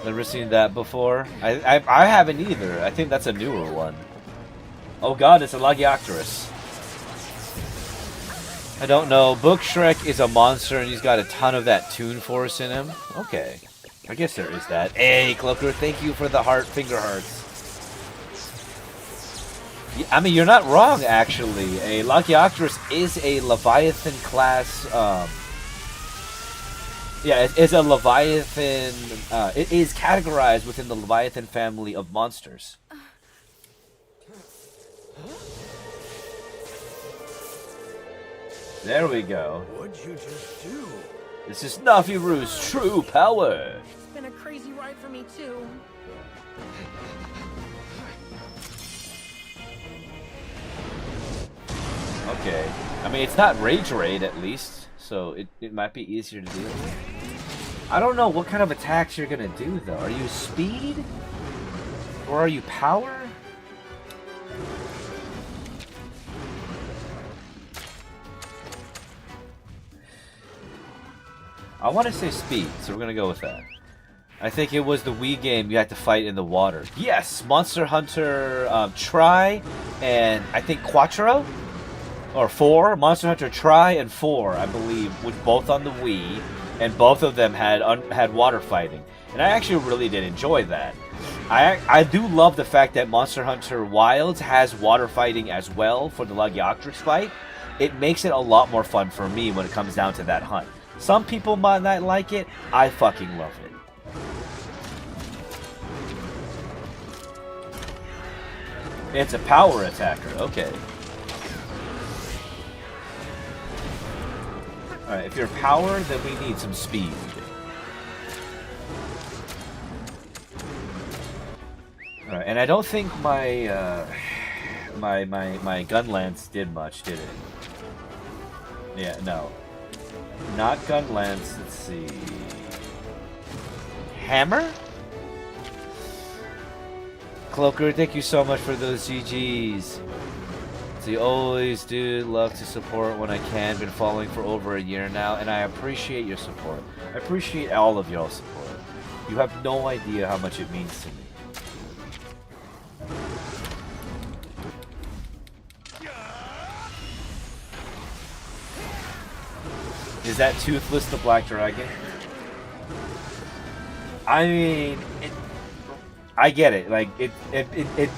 Never seen that before. I haven't either. I think that's a newer one. Oh god, it's a Lagioctorus. I don't know. Book Shrek is a monster and he's got a ton of that Toon Force in him. Okay. I guess there is that. Hey, Cloaker, thank you for the finger hearts. Yeah, I mean, you're not wrong, actually. A Lagioctorus is a Leviathan class, yeah, it's a Leviathan, it is categorized within the Leviathan family of monsters. There we go. What'd you just do? This is Nafiru's true power. It's been a crazy ride for me too. Okay. I mean, it's not Rage Raid, at least, so it might be easier to deal with. I don't know what kind of attacks you're gonna do, though. Are you speed? Or are you power? I want to say speed, so we're gonna go with that. I think it was the Wii game you had to fight in the water. Yes, Monster Hunter Tri and I think Quattro? Or 4? Monster Hunter Tri and 4, I believe, was both on the Wii, and both of them had water fighting. And I actually really did enjoy that. I do love the fact that Monster Hunter Wilds has water fighting as well for the Lagioctorus fight. It makes it a lot more fun for me when it comes down to that hunt. Some people might not like it. I fucking love it. It's a power attacker. Okay. Alright, if you're power, then we need some speed. Alright, and I don't think my my gun lance did much, did it? Yeah, no. Not gun lance, let's see. Hammer? Cloaker, thank you so much for those GGs. So you always do love to support when I can. Been following for over a year now, and I appreciate your support. I appreciate all of y'all's support. You have no idea how much it means to me. Is that Toothless the Black Dragon? I mean, I get it. Like it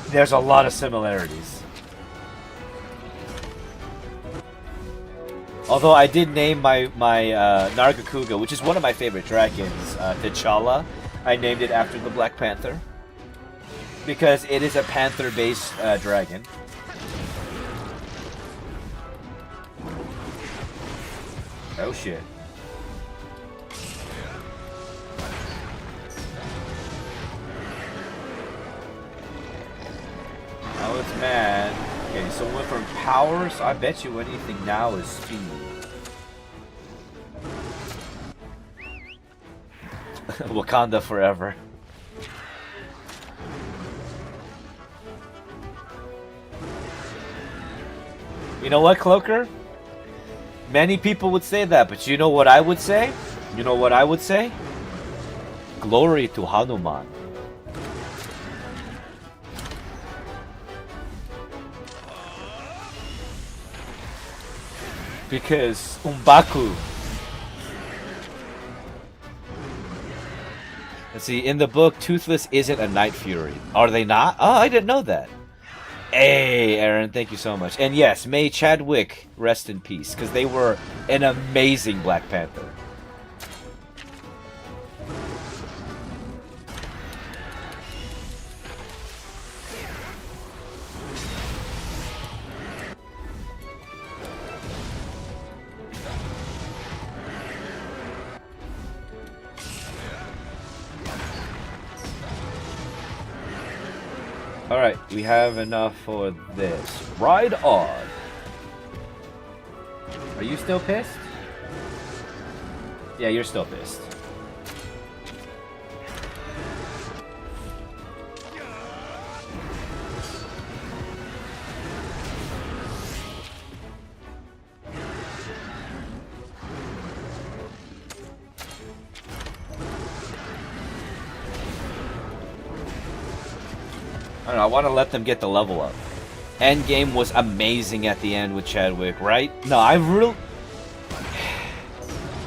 there's a lot of similarities. Although I did name my Nargacuga, which is one of my favorite dragons, T'Challa. I named it after the Black Panther because it is a panther-based dragon. Oh shit. Oh, it's mad. Okay, so went from power, so I bet you anything now is speed. Wakanda forever. You know what, Cloaker? Many people would say that, but you know what I would say? You know what I would say? Glory to Hanuman. Because Umbaku. Let's see, in the book, Toothless isn't a Night Fury. Are they not? Oh, I didn't know that. Hey, Aaron, thank you so much. And yes, may Chadwick rest in peace, because they were an amazing Black Panther. Alright, we have enough for this. Ride on! Are you still pissed? Yeah, you're still pissed. I don't know, I want to let them get the level up. Endgame was amazing at the end with Chadwick, right? No, I really...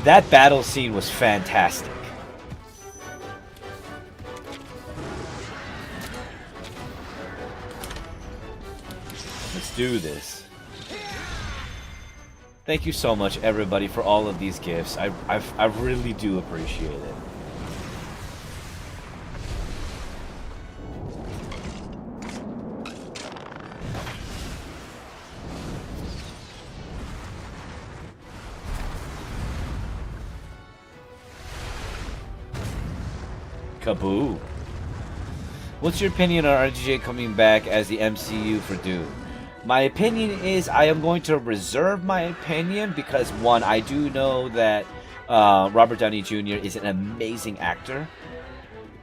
That battle scene was fantastic. Let's do this. Thank you so much, everybody, for all of these gifts. I really do appreciate it. Kaboo. What's your opinion on RDJ coming back as the MCU for Doom? My opinion is I am going to reserve my opinion because, one, I do know that Robert Downey Jr. is an amazing actor,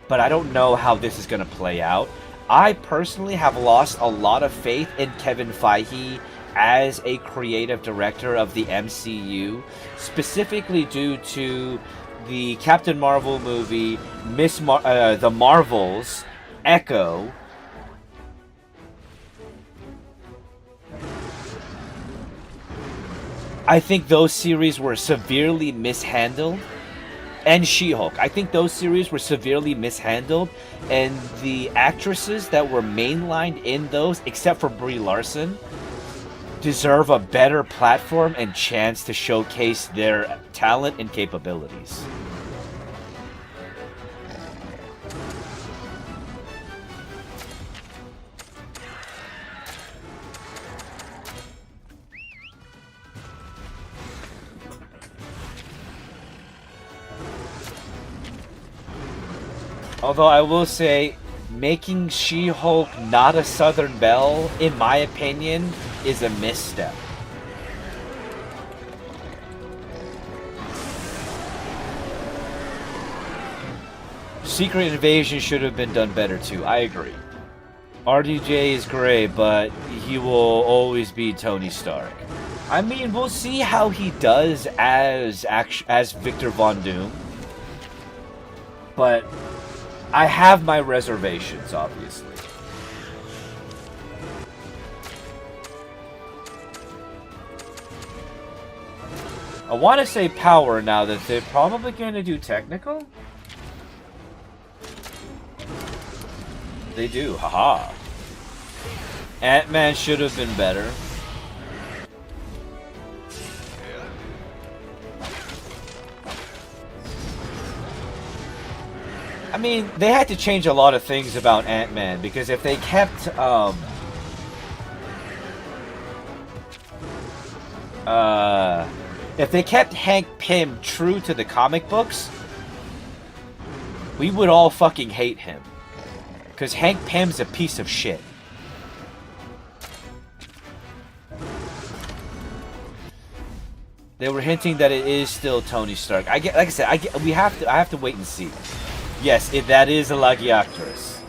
but I don't know how this is going to play out. I personally have lost a lot of faith in Kevin Feige as a creative director of the MCU, specifically due to the Captain Marvel movie, The Marvels, Echo. I think those series were severely mishandled. And She-Hulk. I think those series were severely mishandled. And the actresses that were mainlined in those, except for Brie Larson, deserve a better platform and chance to showcase their talent and capabilities. Although I will say, making She-Hulk not a Southern Belle, in my opinion, is a misstep. Secret Invasion should have been done better too, I agree. RDJ is great, but he will always be Tony Stark. I mean, we'll see how he does as Victor Von Doom. But I have my reservations, obviously. I want to say power now that they're probably going to do technical. They do, haha. Ant-Man should have been better. I mean, they had to change a lot of things about Ant-Man, because if they kept, if they kept Hank Pym true to the comic books, we would all fucking hate him. Because Hank Pym's a piece of shit. They were hinting that it is still Tony Stark. I have to wait and see. Yes, that is a Lagiactress.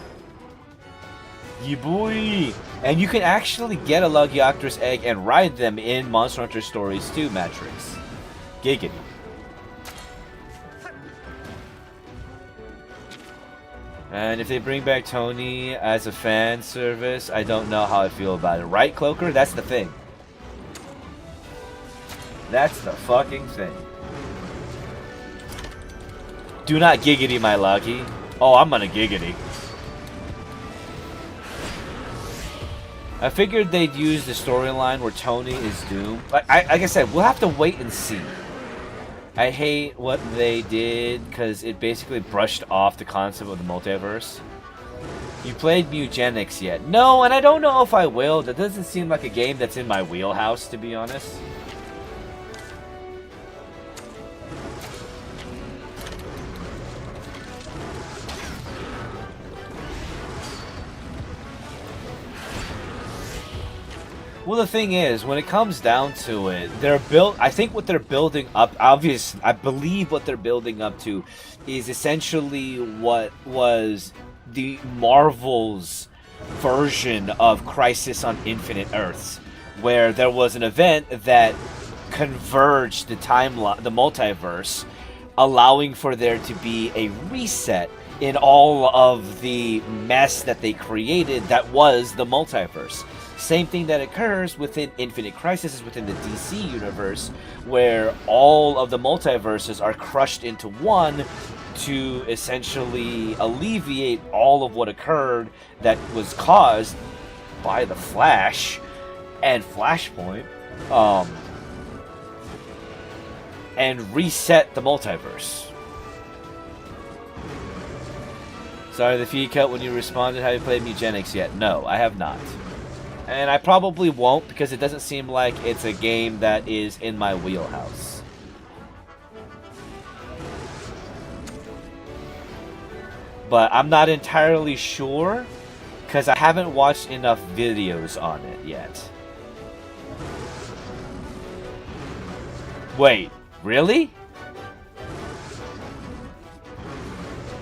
Yeah, boy! And you can actually get a Lagiactress egg and ride them in Monster Hunter Stories 2, Matrix. Giggity. And if they bring back Tony as a fan service, I don't know how I feel about it. Right, Cloaker? That's the thing. That's the fucking thing. Do not giggity, my lucky. Oh, I'm gonna giggity. I figured they'd use the storyline where Tony is doomed. Like I said, we'll have to wait and see. I hate what they did because it basically brushed off the concept of the multiverse. You played Mugenics yet? No, and I don't know if I will. That doesn't seem like a game that's in my wheelhouse, to be honest. Well, the thing is, when it comes down to it, I think what they're building up, I believe what they're building up to is essentially what was the Marvel's version of Crisis on Infinite Earths, where there was an event that converged the timeline, the multiverse, allowing for there to be a reset in all of the mess that they created that was the multiverse. Same thing that occurs within Infinite Crisis within the DC universe, where all of the multiverses are crushed into one to essentially alleviate all of what occurred that was caused by the Flash and Flashpoint, and reset the multiverse. Sorry, the feed cut when you responded. Have you played Mugenics yet? No, I have not. And I probably won't because it doesn't seem like it's a game that is in my wheelhouse. But I'm not entirely sure because I haven't watched enough videos on it yet. Wait, really?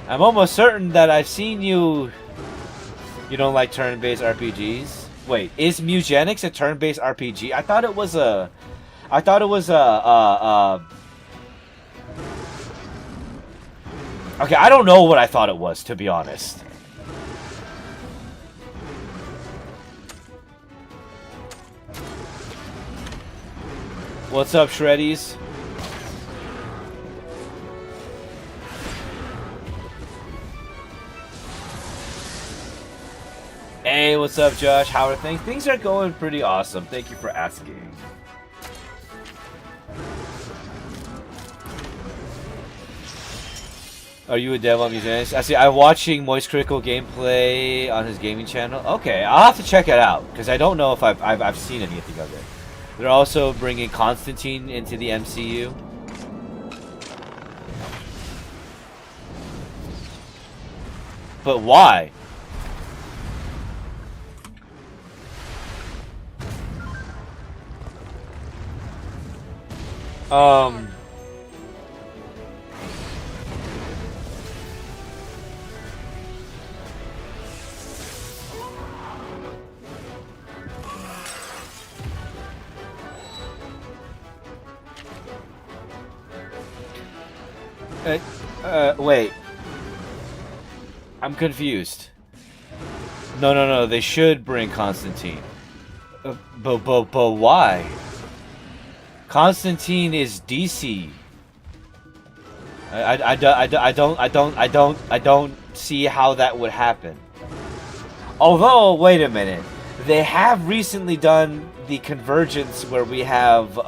I'm almost certain that I've seen you... You don't like turn-based RPGs? Wait, is Mugenics a turn-based RPG? I thought it was a... Okay, I don't know what I thought it was, to be honest. What's up, Shreddies? Hey, what's up, Josh? How are things? Things are going pretty awesome. Thank you for asking. Are you a dev on Mugenics? I see. I'm watching Moist Critical gameplay on his gaming channel. Okay, I'll have to check it out because I don't know if I've seen anything of it. They're also bringing Constantine into the MCU. But why? Wait. I'm confused. No, they should bring Constantine. But why? Constantine is DC. I don't see how that would happen. Although, wait a minute. They have recently done the convergence where we have,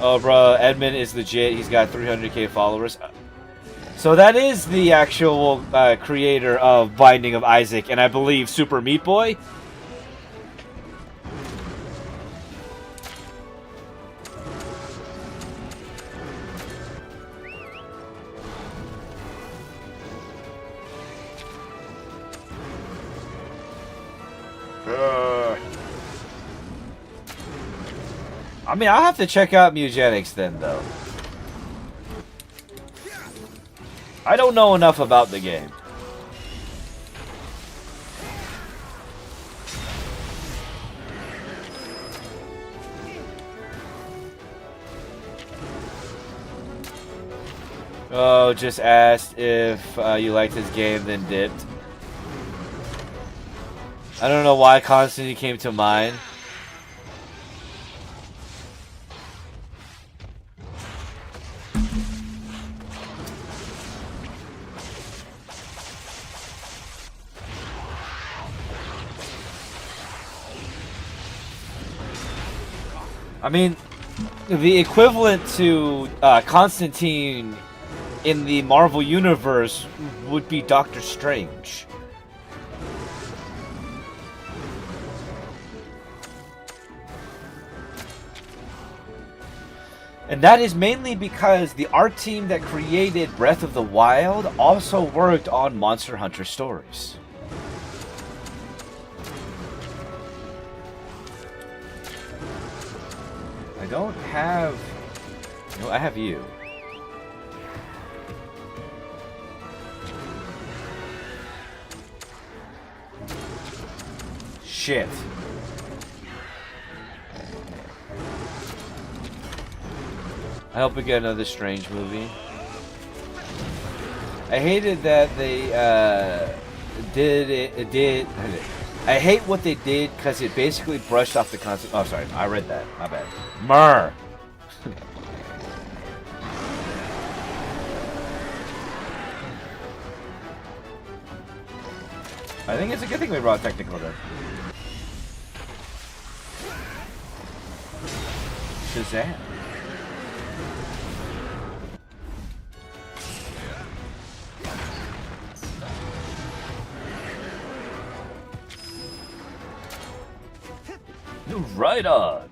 Oh, bro, Edmund is legit. He's got 300k followers. So that is the actual creator of Binding of Isaac, and I believe Super Meat Boy. I mean, I'll have to check out Mugenics then, though. I don't know enough about the game. Oh, just asked if you liked his game, then dipped. I don't know why Constantine came to mind. I mean, the equivalent to Constantine in the Marvel Universe would be Doctor Strange. And that is mainly because the art team that created Breath of the Wild also worked on Monster Hunter Stories. I don't have... No, I have you. Shit. I hope we get another Strange movie. I hated that they did. I hate what they did because it basically brushed off the concept. Oh, sorry, I read that. My bad. Myrrh. I think it's a good thing we brought technical then. Shazam. Right on.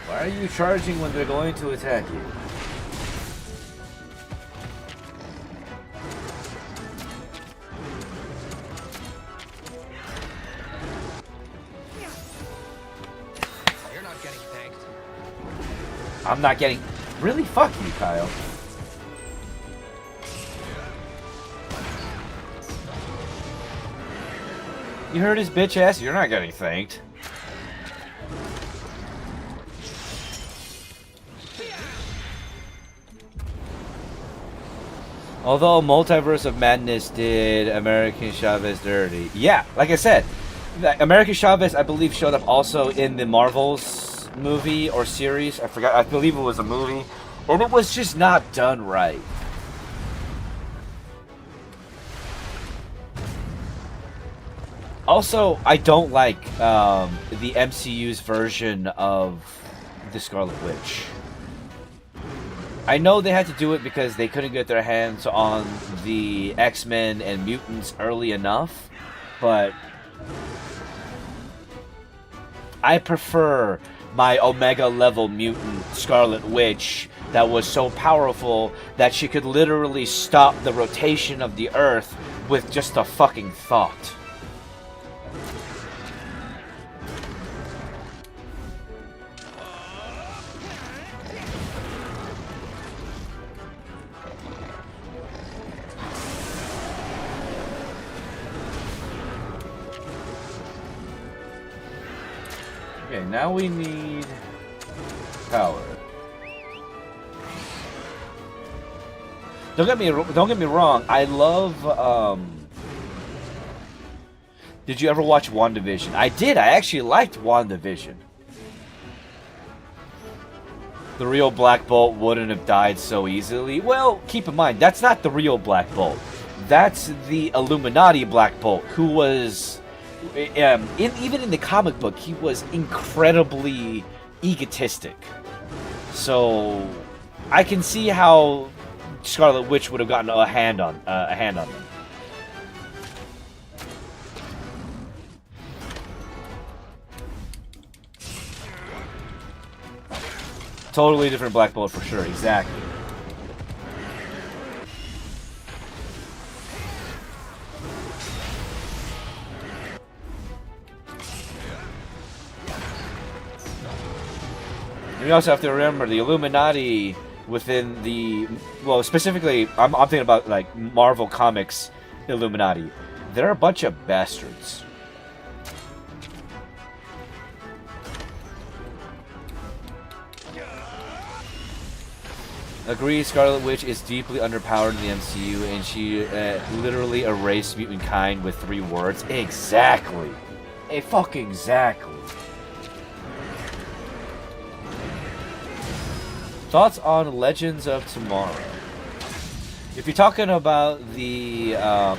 Why are you charging when they're going to attack you? You're not getting thanked. I'm not getting... Really? Fuck you, Kyle. You heard his bitch ass? You're not getting thanked. Although Multiverse of Madness did American Chavez dirty. Yeah, like I said, American Chavez, I believe, showed up also in the Marvels movie or series. I forgot. I believe it was a movie. And it was just not done right. Also, I don't like the MCU's version of the Scarlet Witch. I know they had to do it because they couldn't get their hands on the X-Men and mutants early enough, but I prefer my Omega level mutant Scarlet Witch that was so powerful that she could literally stop the rotation of the Earth with just a fucking thought. Okay, now we need power. Don't get me wrong. I love. Did you ever watch WandaVision? I did. I actually liked WandaVision. The real Black Bolt wouldn't have died so easily. Well, keep in mind that's not the real Black Bolt. That's the Illuminati Black Bolt, who was. Even in the comic book, he was incredibly egotistic. So I can see how Scarlet Witch would have gotten a hand on them. Totally different Black Bolt for sure. Exactly. You also have to remember the Illuminati within the, well, specifically, I'm thinking about like Marvel Comics Illuminati. They're a bunch of bastards. Agree, Scarlet Witch is deeply underpowered in the MCU, and she literally erased mutant kind with 3 words. Exactly. Fucking exactly. Thoughts on Legends of Tomorrow? If you're talking about the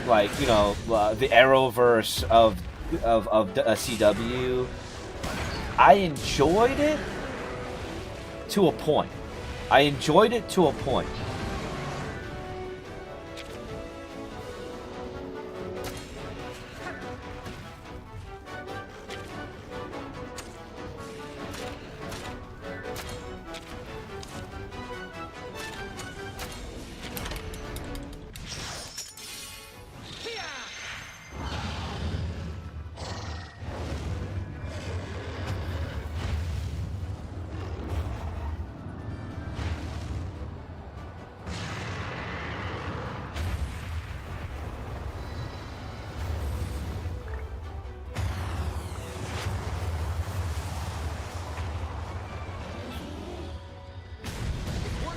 like you know the Arrowverse of CW, I enjoyed it to a point. I enjoyed it to a point.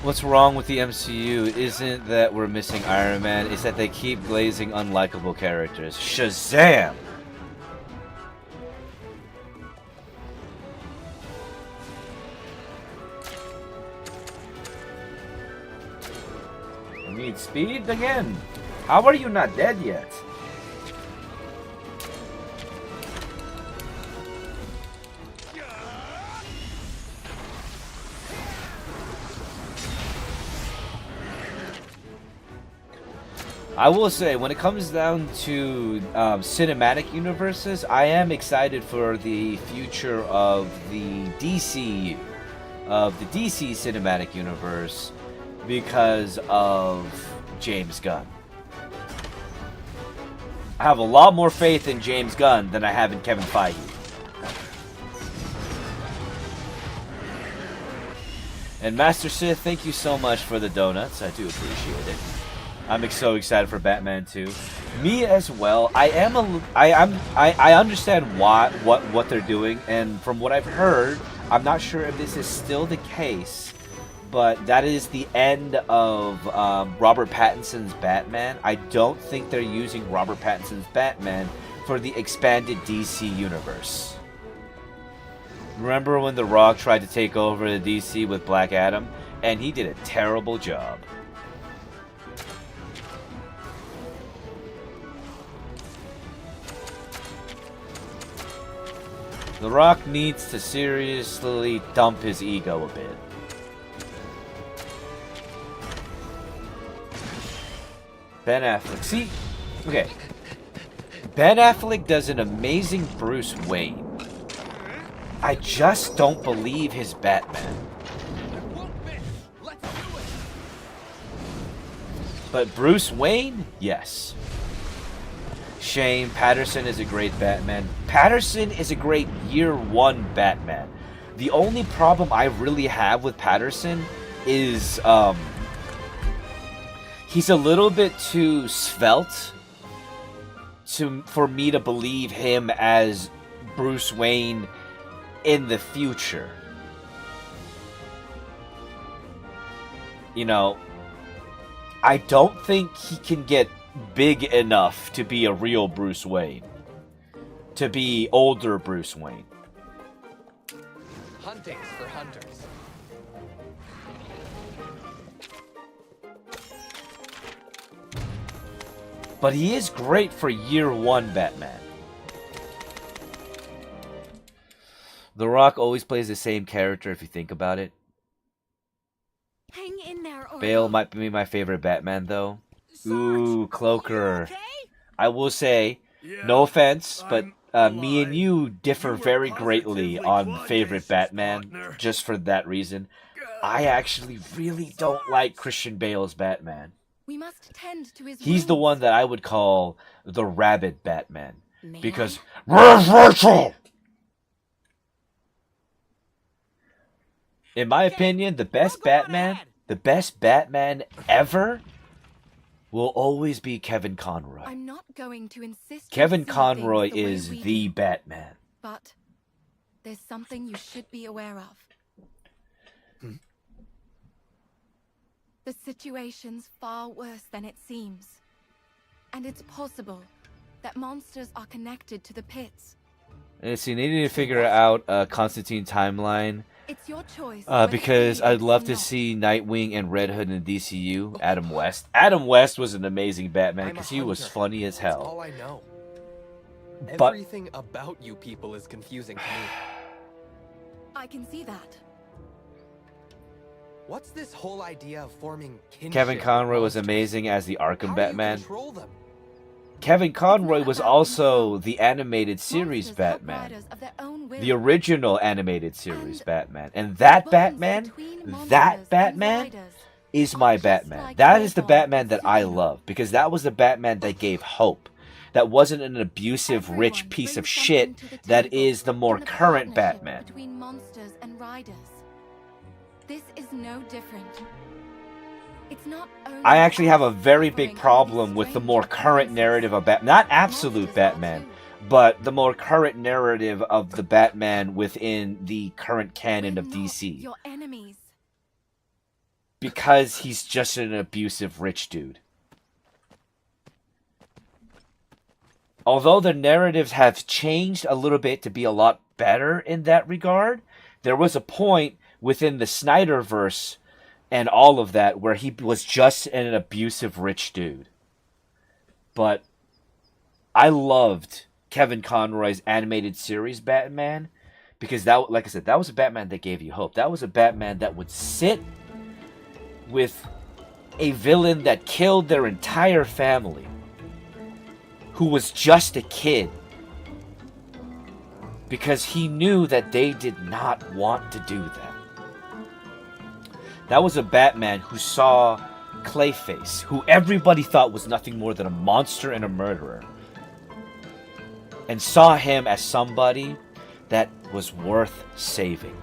What's wrong with the MCU isn't that we're missing Iron Man, it's that they keep glazing unlikable characters. Shazam! You need speed again? How are you not dead yet? I will say, when it comes down to cinematic universes, I am excited for the future of the DCU, of the DC cinematic universe, because of James Gunn. I have a lot more faith in James Gunn than I have in Kevin Feige. And Master Sith, thank you so much for the donuts. I do appreciate it. I'm so excited for Batman 2. Me as well. I understand what they're doing, and from what I've heard, I'm not sure if this is still the case, but that is the end of Robert Pattinson's Batman. I don't think they're using Robert Pattinson's Batman for the expanded DC universe. Remember when The Rock tried to take over the DC with Black Adam, and he did a terrible job. The Rock needs to seriously dump his ego a bit. Ben Affleck. See, okay. Ben Affleck does an amazing Bruce Wayne. I just don't believe his Batman. But Bruce Wayne, yes. Shane, Patterson is a great Batman. Patterson is a great year one Batman. The only problem I really have with Patterson is he's a little bit too svelte for me to believe him as Bruce Wayne in the future. You know, I don't think he can get big enough to be a real Bruce Wayne. To be older Bruce Wayne. Hunting's for hunters. But he is great for year one Batman. The Rock always plays the same character if you think about it. Hang in there, Orko. Bale might be my favorite Batman though. Ooh, Cloaker. I will say, no offense, but me and you differ very greatly on favorite Batman, just for that reason. I actually really don't like Christian Bale's Batman. We must tend to his He's the wounds. one that I would call the rabid Batman. Man. Because, where's Rachel? In my opinion, the best Batman ever will always be Kevin Conroy. I'm not going to insist. Kevin on seeing Conroy things the way is we the do, Batman. But there's something you should be aware of. The situation's far worse than it seems. And it's possible that monsters are connected to the pits. Let's see, they need to figure out a Constantine timeline It's your choice. Because I'd love to see Nightwing and Red Hood in the DCU. Adam West. Adam West was an amazing Batman because he was funny as That's all hell. I know. But Everything about you people is confusing to me. I can see that. What's this whole idea of forming kinship Kevin with Conroy was monsters? amazing as the Arkham How do you Batman. control them? Kevin Conroy not was about also the animated series Monsters help Batman. riders of their own will. The original animated series And Batman. And that bonds Batman, between monsters that and Batman riders is are my just Batman. like That your is the bond Batman with that I Superman. love. Because that was the Batman that gave hope. That wasn't an abusive, rich Everyone piece of brings shit something to the that table is the more in the current partnership Batman. Between monsters and riders. This is no different. It's not only I actually have a us very suffering big under problem these with the strange more current influences. narrative of Batman. Not absolute Monsters are Batman, too. but the more current narrative of the Batman within the current canon We're of not DC. your enemies. Because he's just an abusive rich dude. Although the narratives have changed a little bit to be a lot better in that regard, there was a point within the Snyderverse and all of that where he was just an abusive rich dude. But I loved Kevin Conroy's animated series Batman because that, like I said, that was a Batman that gave you hope. That was a Batman that would sit with a villain that killed their entire family, who was just a kid, because he knew that they did not want to do that. That was a Batman who saw Clayface, who everybody thought was nothing more than a monster and a murderer, and saw him as somebody that was worth saving.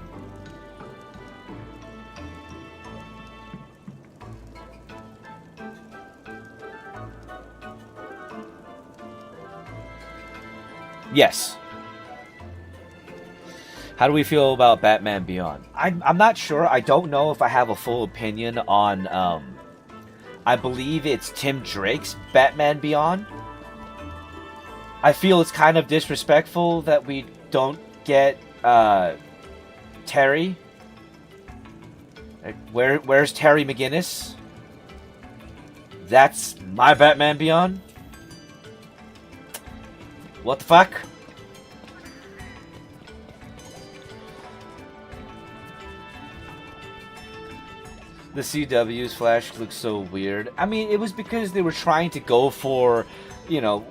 Yes. How do we feel about Batman Beyond? I'm not sure. I don't know if I have a full opinion on, I believe it's Tim Drake's Batman Beyond. I feel it's kind of disrespectful that we don't get, Terry. Like, where's Terry McGinnis? That's my Batman Beyond? What the fuck? The CW's Flash looks so weird. I mean, it was because they were trying to go for, you know,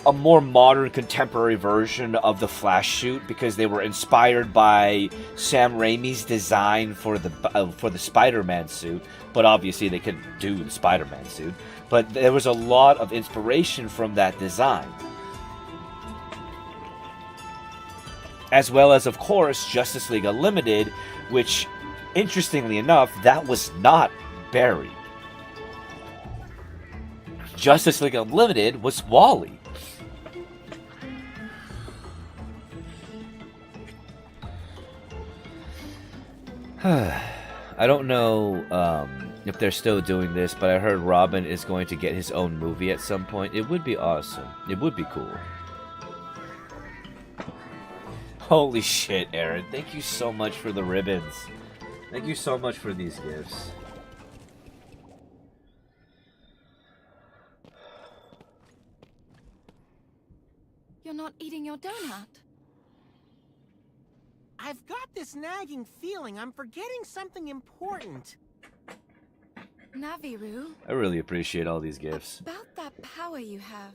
a more modern, contemporary version of the Flash suit because they were inspired by Sam Raimi's design for the Spider-Man suit. But obviously, they couldn't do the Spider-Man suit. But there was a lot of inspiration from that design. As well as, of course, Justice League Unlimited, which, interestingly enough, that was not Barry. Justice League Unlimited was Wally. I don't know if they're still doing this, but I heard Robin is going to get his own movie at some point. It would be awesome. It would be cool. Holy shit, Aaron. Thank you so much for the ribbons. Thank you so much for these gifts. You're not eating your donut. I've got this nagging feeling I'm forgetting something important. Naviru, I really appreciate all these gifts. about that power you have.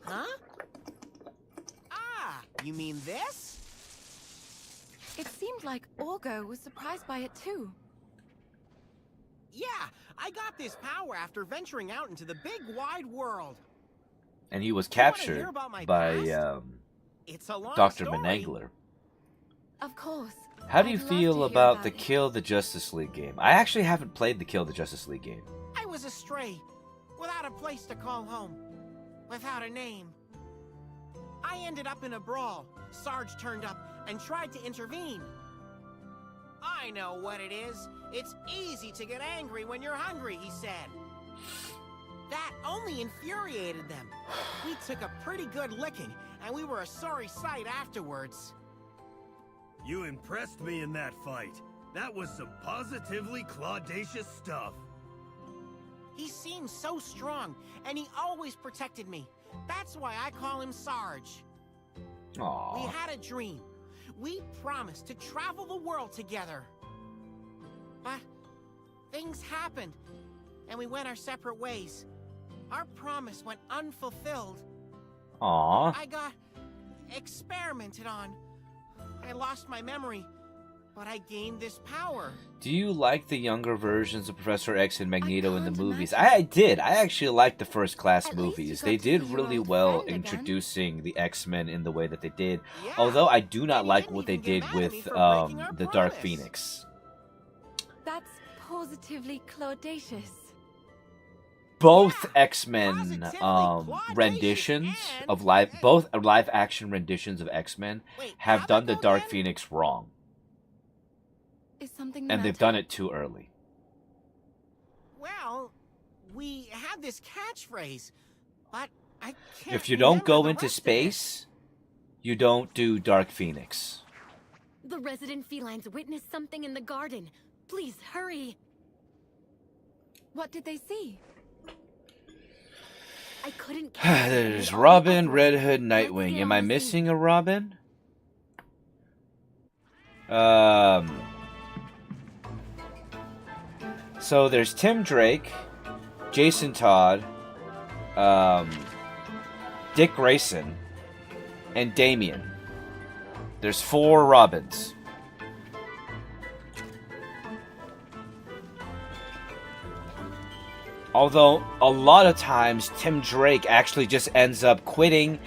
Huh? Ah, you mean this? It seemed like Orgo was surprised by it too. Yeah, I got this power after venturing out into the big wide world. And he was You wanna captured hear about my by past? It's a long Dr. story. Menegler. Of course. How do you I'd love to feel hear about the it. Kill the Justice League game? I actually haven't played the Kill the Justice League game. I was a stray, without a place to call home, without a name. I ended up in a brawl. Sarge turned up and tried to intervene. I know what it is. It's easy to get angry when you're hungry, he said. That only infuriated them. We took a pretty good licking, and we were a sorry sight afterwards. You impressed me in that fight. That was some positively claudacious stuff. He seems so strong, and he always protected me. That's why I call him Sarge. Aww. We had a dream. We promised to travel the world together. But things happened, and we went our separate ways. Our promise went unfulfilled. Aww. I got experimented on. I lost my memory, but I gained this power. Do you like the younger versions of Professor X and Magneto in the movies? I did. I actually liked the First Class movies. They did really well introducing the X-Men in the way that they did. Yeah. Although I do not like what they did get mad at with me for breaking our the Dark promise. Phoenix. That's positively claudacious. Both Yeah, X-Men positively renditions and- of both live action renditions of X-Men Wait, have how'd done that the go Dark again? Phoenix wrong, Is something the and they've matter? done it too early. Well, we had this catchphrase, but I can't If you don't remember go the into rest of it. space, you don't do Dark Phoenix. The resident felines witnessed something in the garden. Please, hurry. What did they see? I couldn't catch it. There's It all Robin, got Red away. Hood, Let's Nightwing. get Am on I the missing scene. a Robin? So there's Tim Drake, Jason Todd, Dick Grayson, and Damien. There's 4 Robins. Although, a lot of times, Tim Drake actually just ends up quitting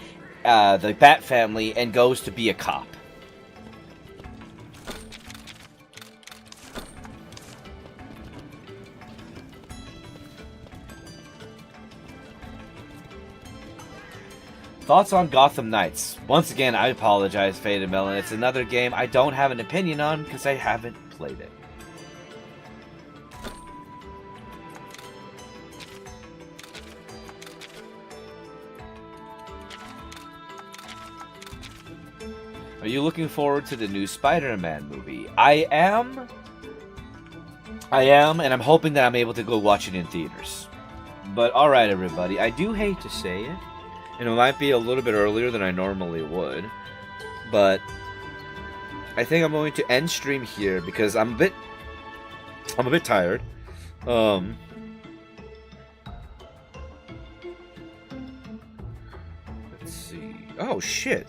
the Bat family and goes to be a cop. Thoughts on Gotham Knights? Once again, I apologize, Faded Melon. It's another game I don't have an opinion on because I haven't played it. Are you looking forward to the new Spider-Man movie? I am, and I'm hoping that I'm able to go watch it in theaters. But alright, everybody, I do hate to say it, and it might be a little bit earlier than I normally would, but I think I'm going to end stream here because I'm a bit tired. Let's see. Oh shit.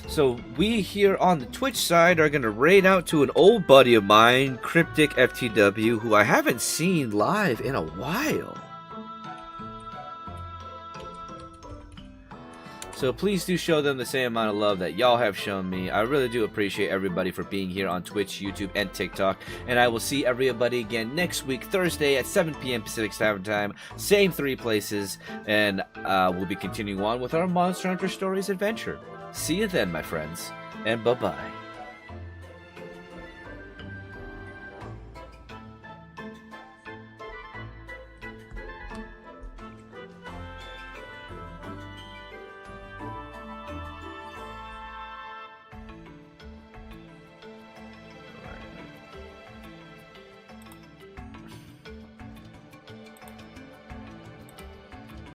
So we here on the Twitch side are going to raid out to an old buddy of mine, Cryptic FTW, who I haven't seen live in a while. So please do show them the same amount of love that y'all have shown me. I really do appreciate everybody for being here on Twitch, YouTube, and TikTok. And I will see everybody again next week, Thursday at 7 p.m. Pacific Standard Time. Same 3 places. And we'll be continuing on with our Monster Hunter Stories adventure. See you then, my friends. And bye-bye.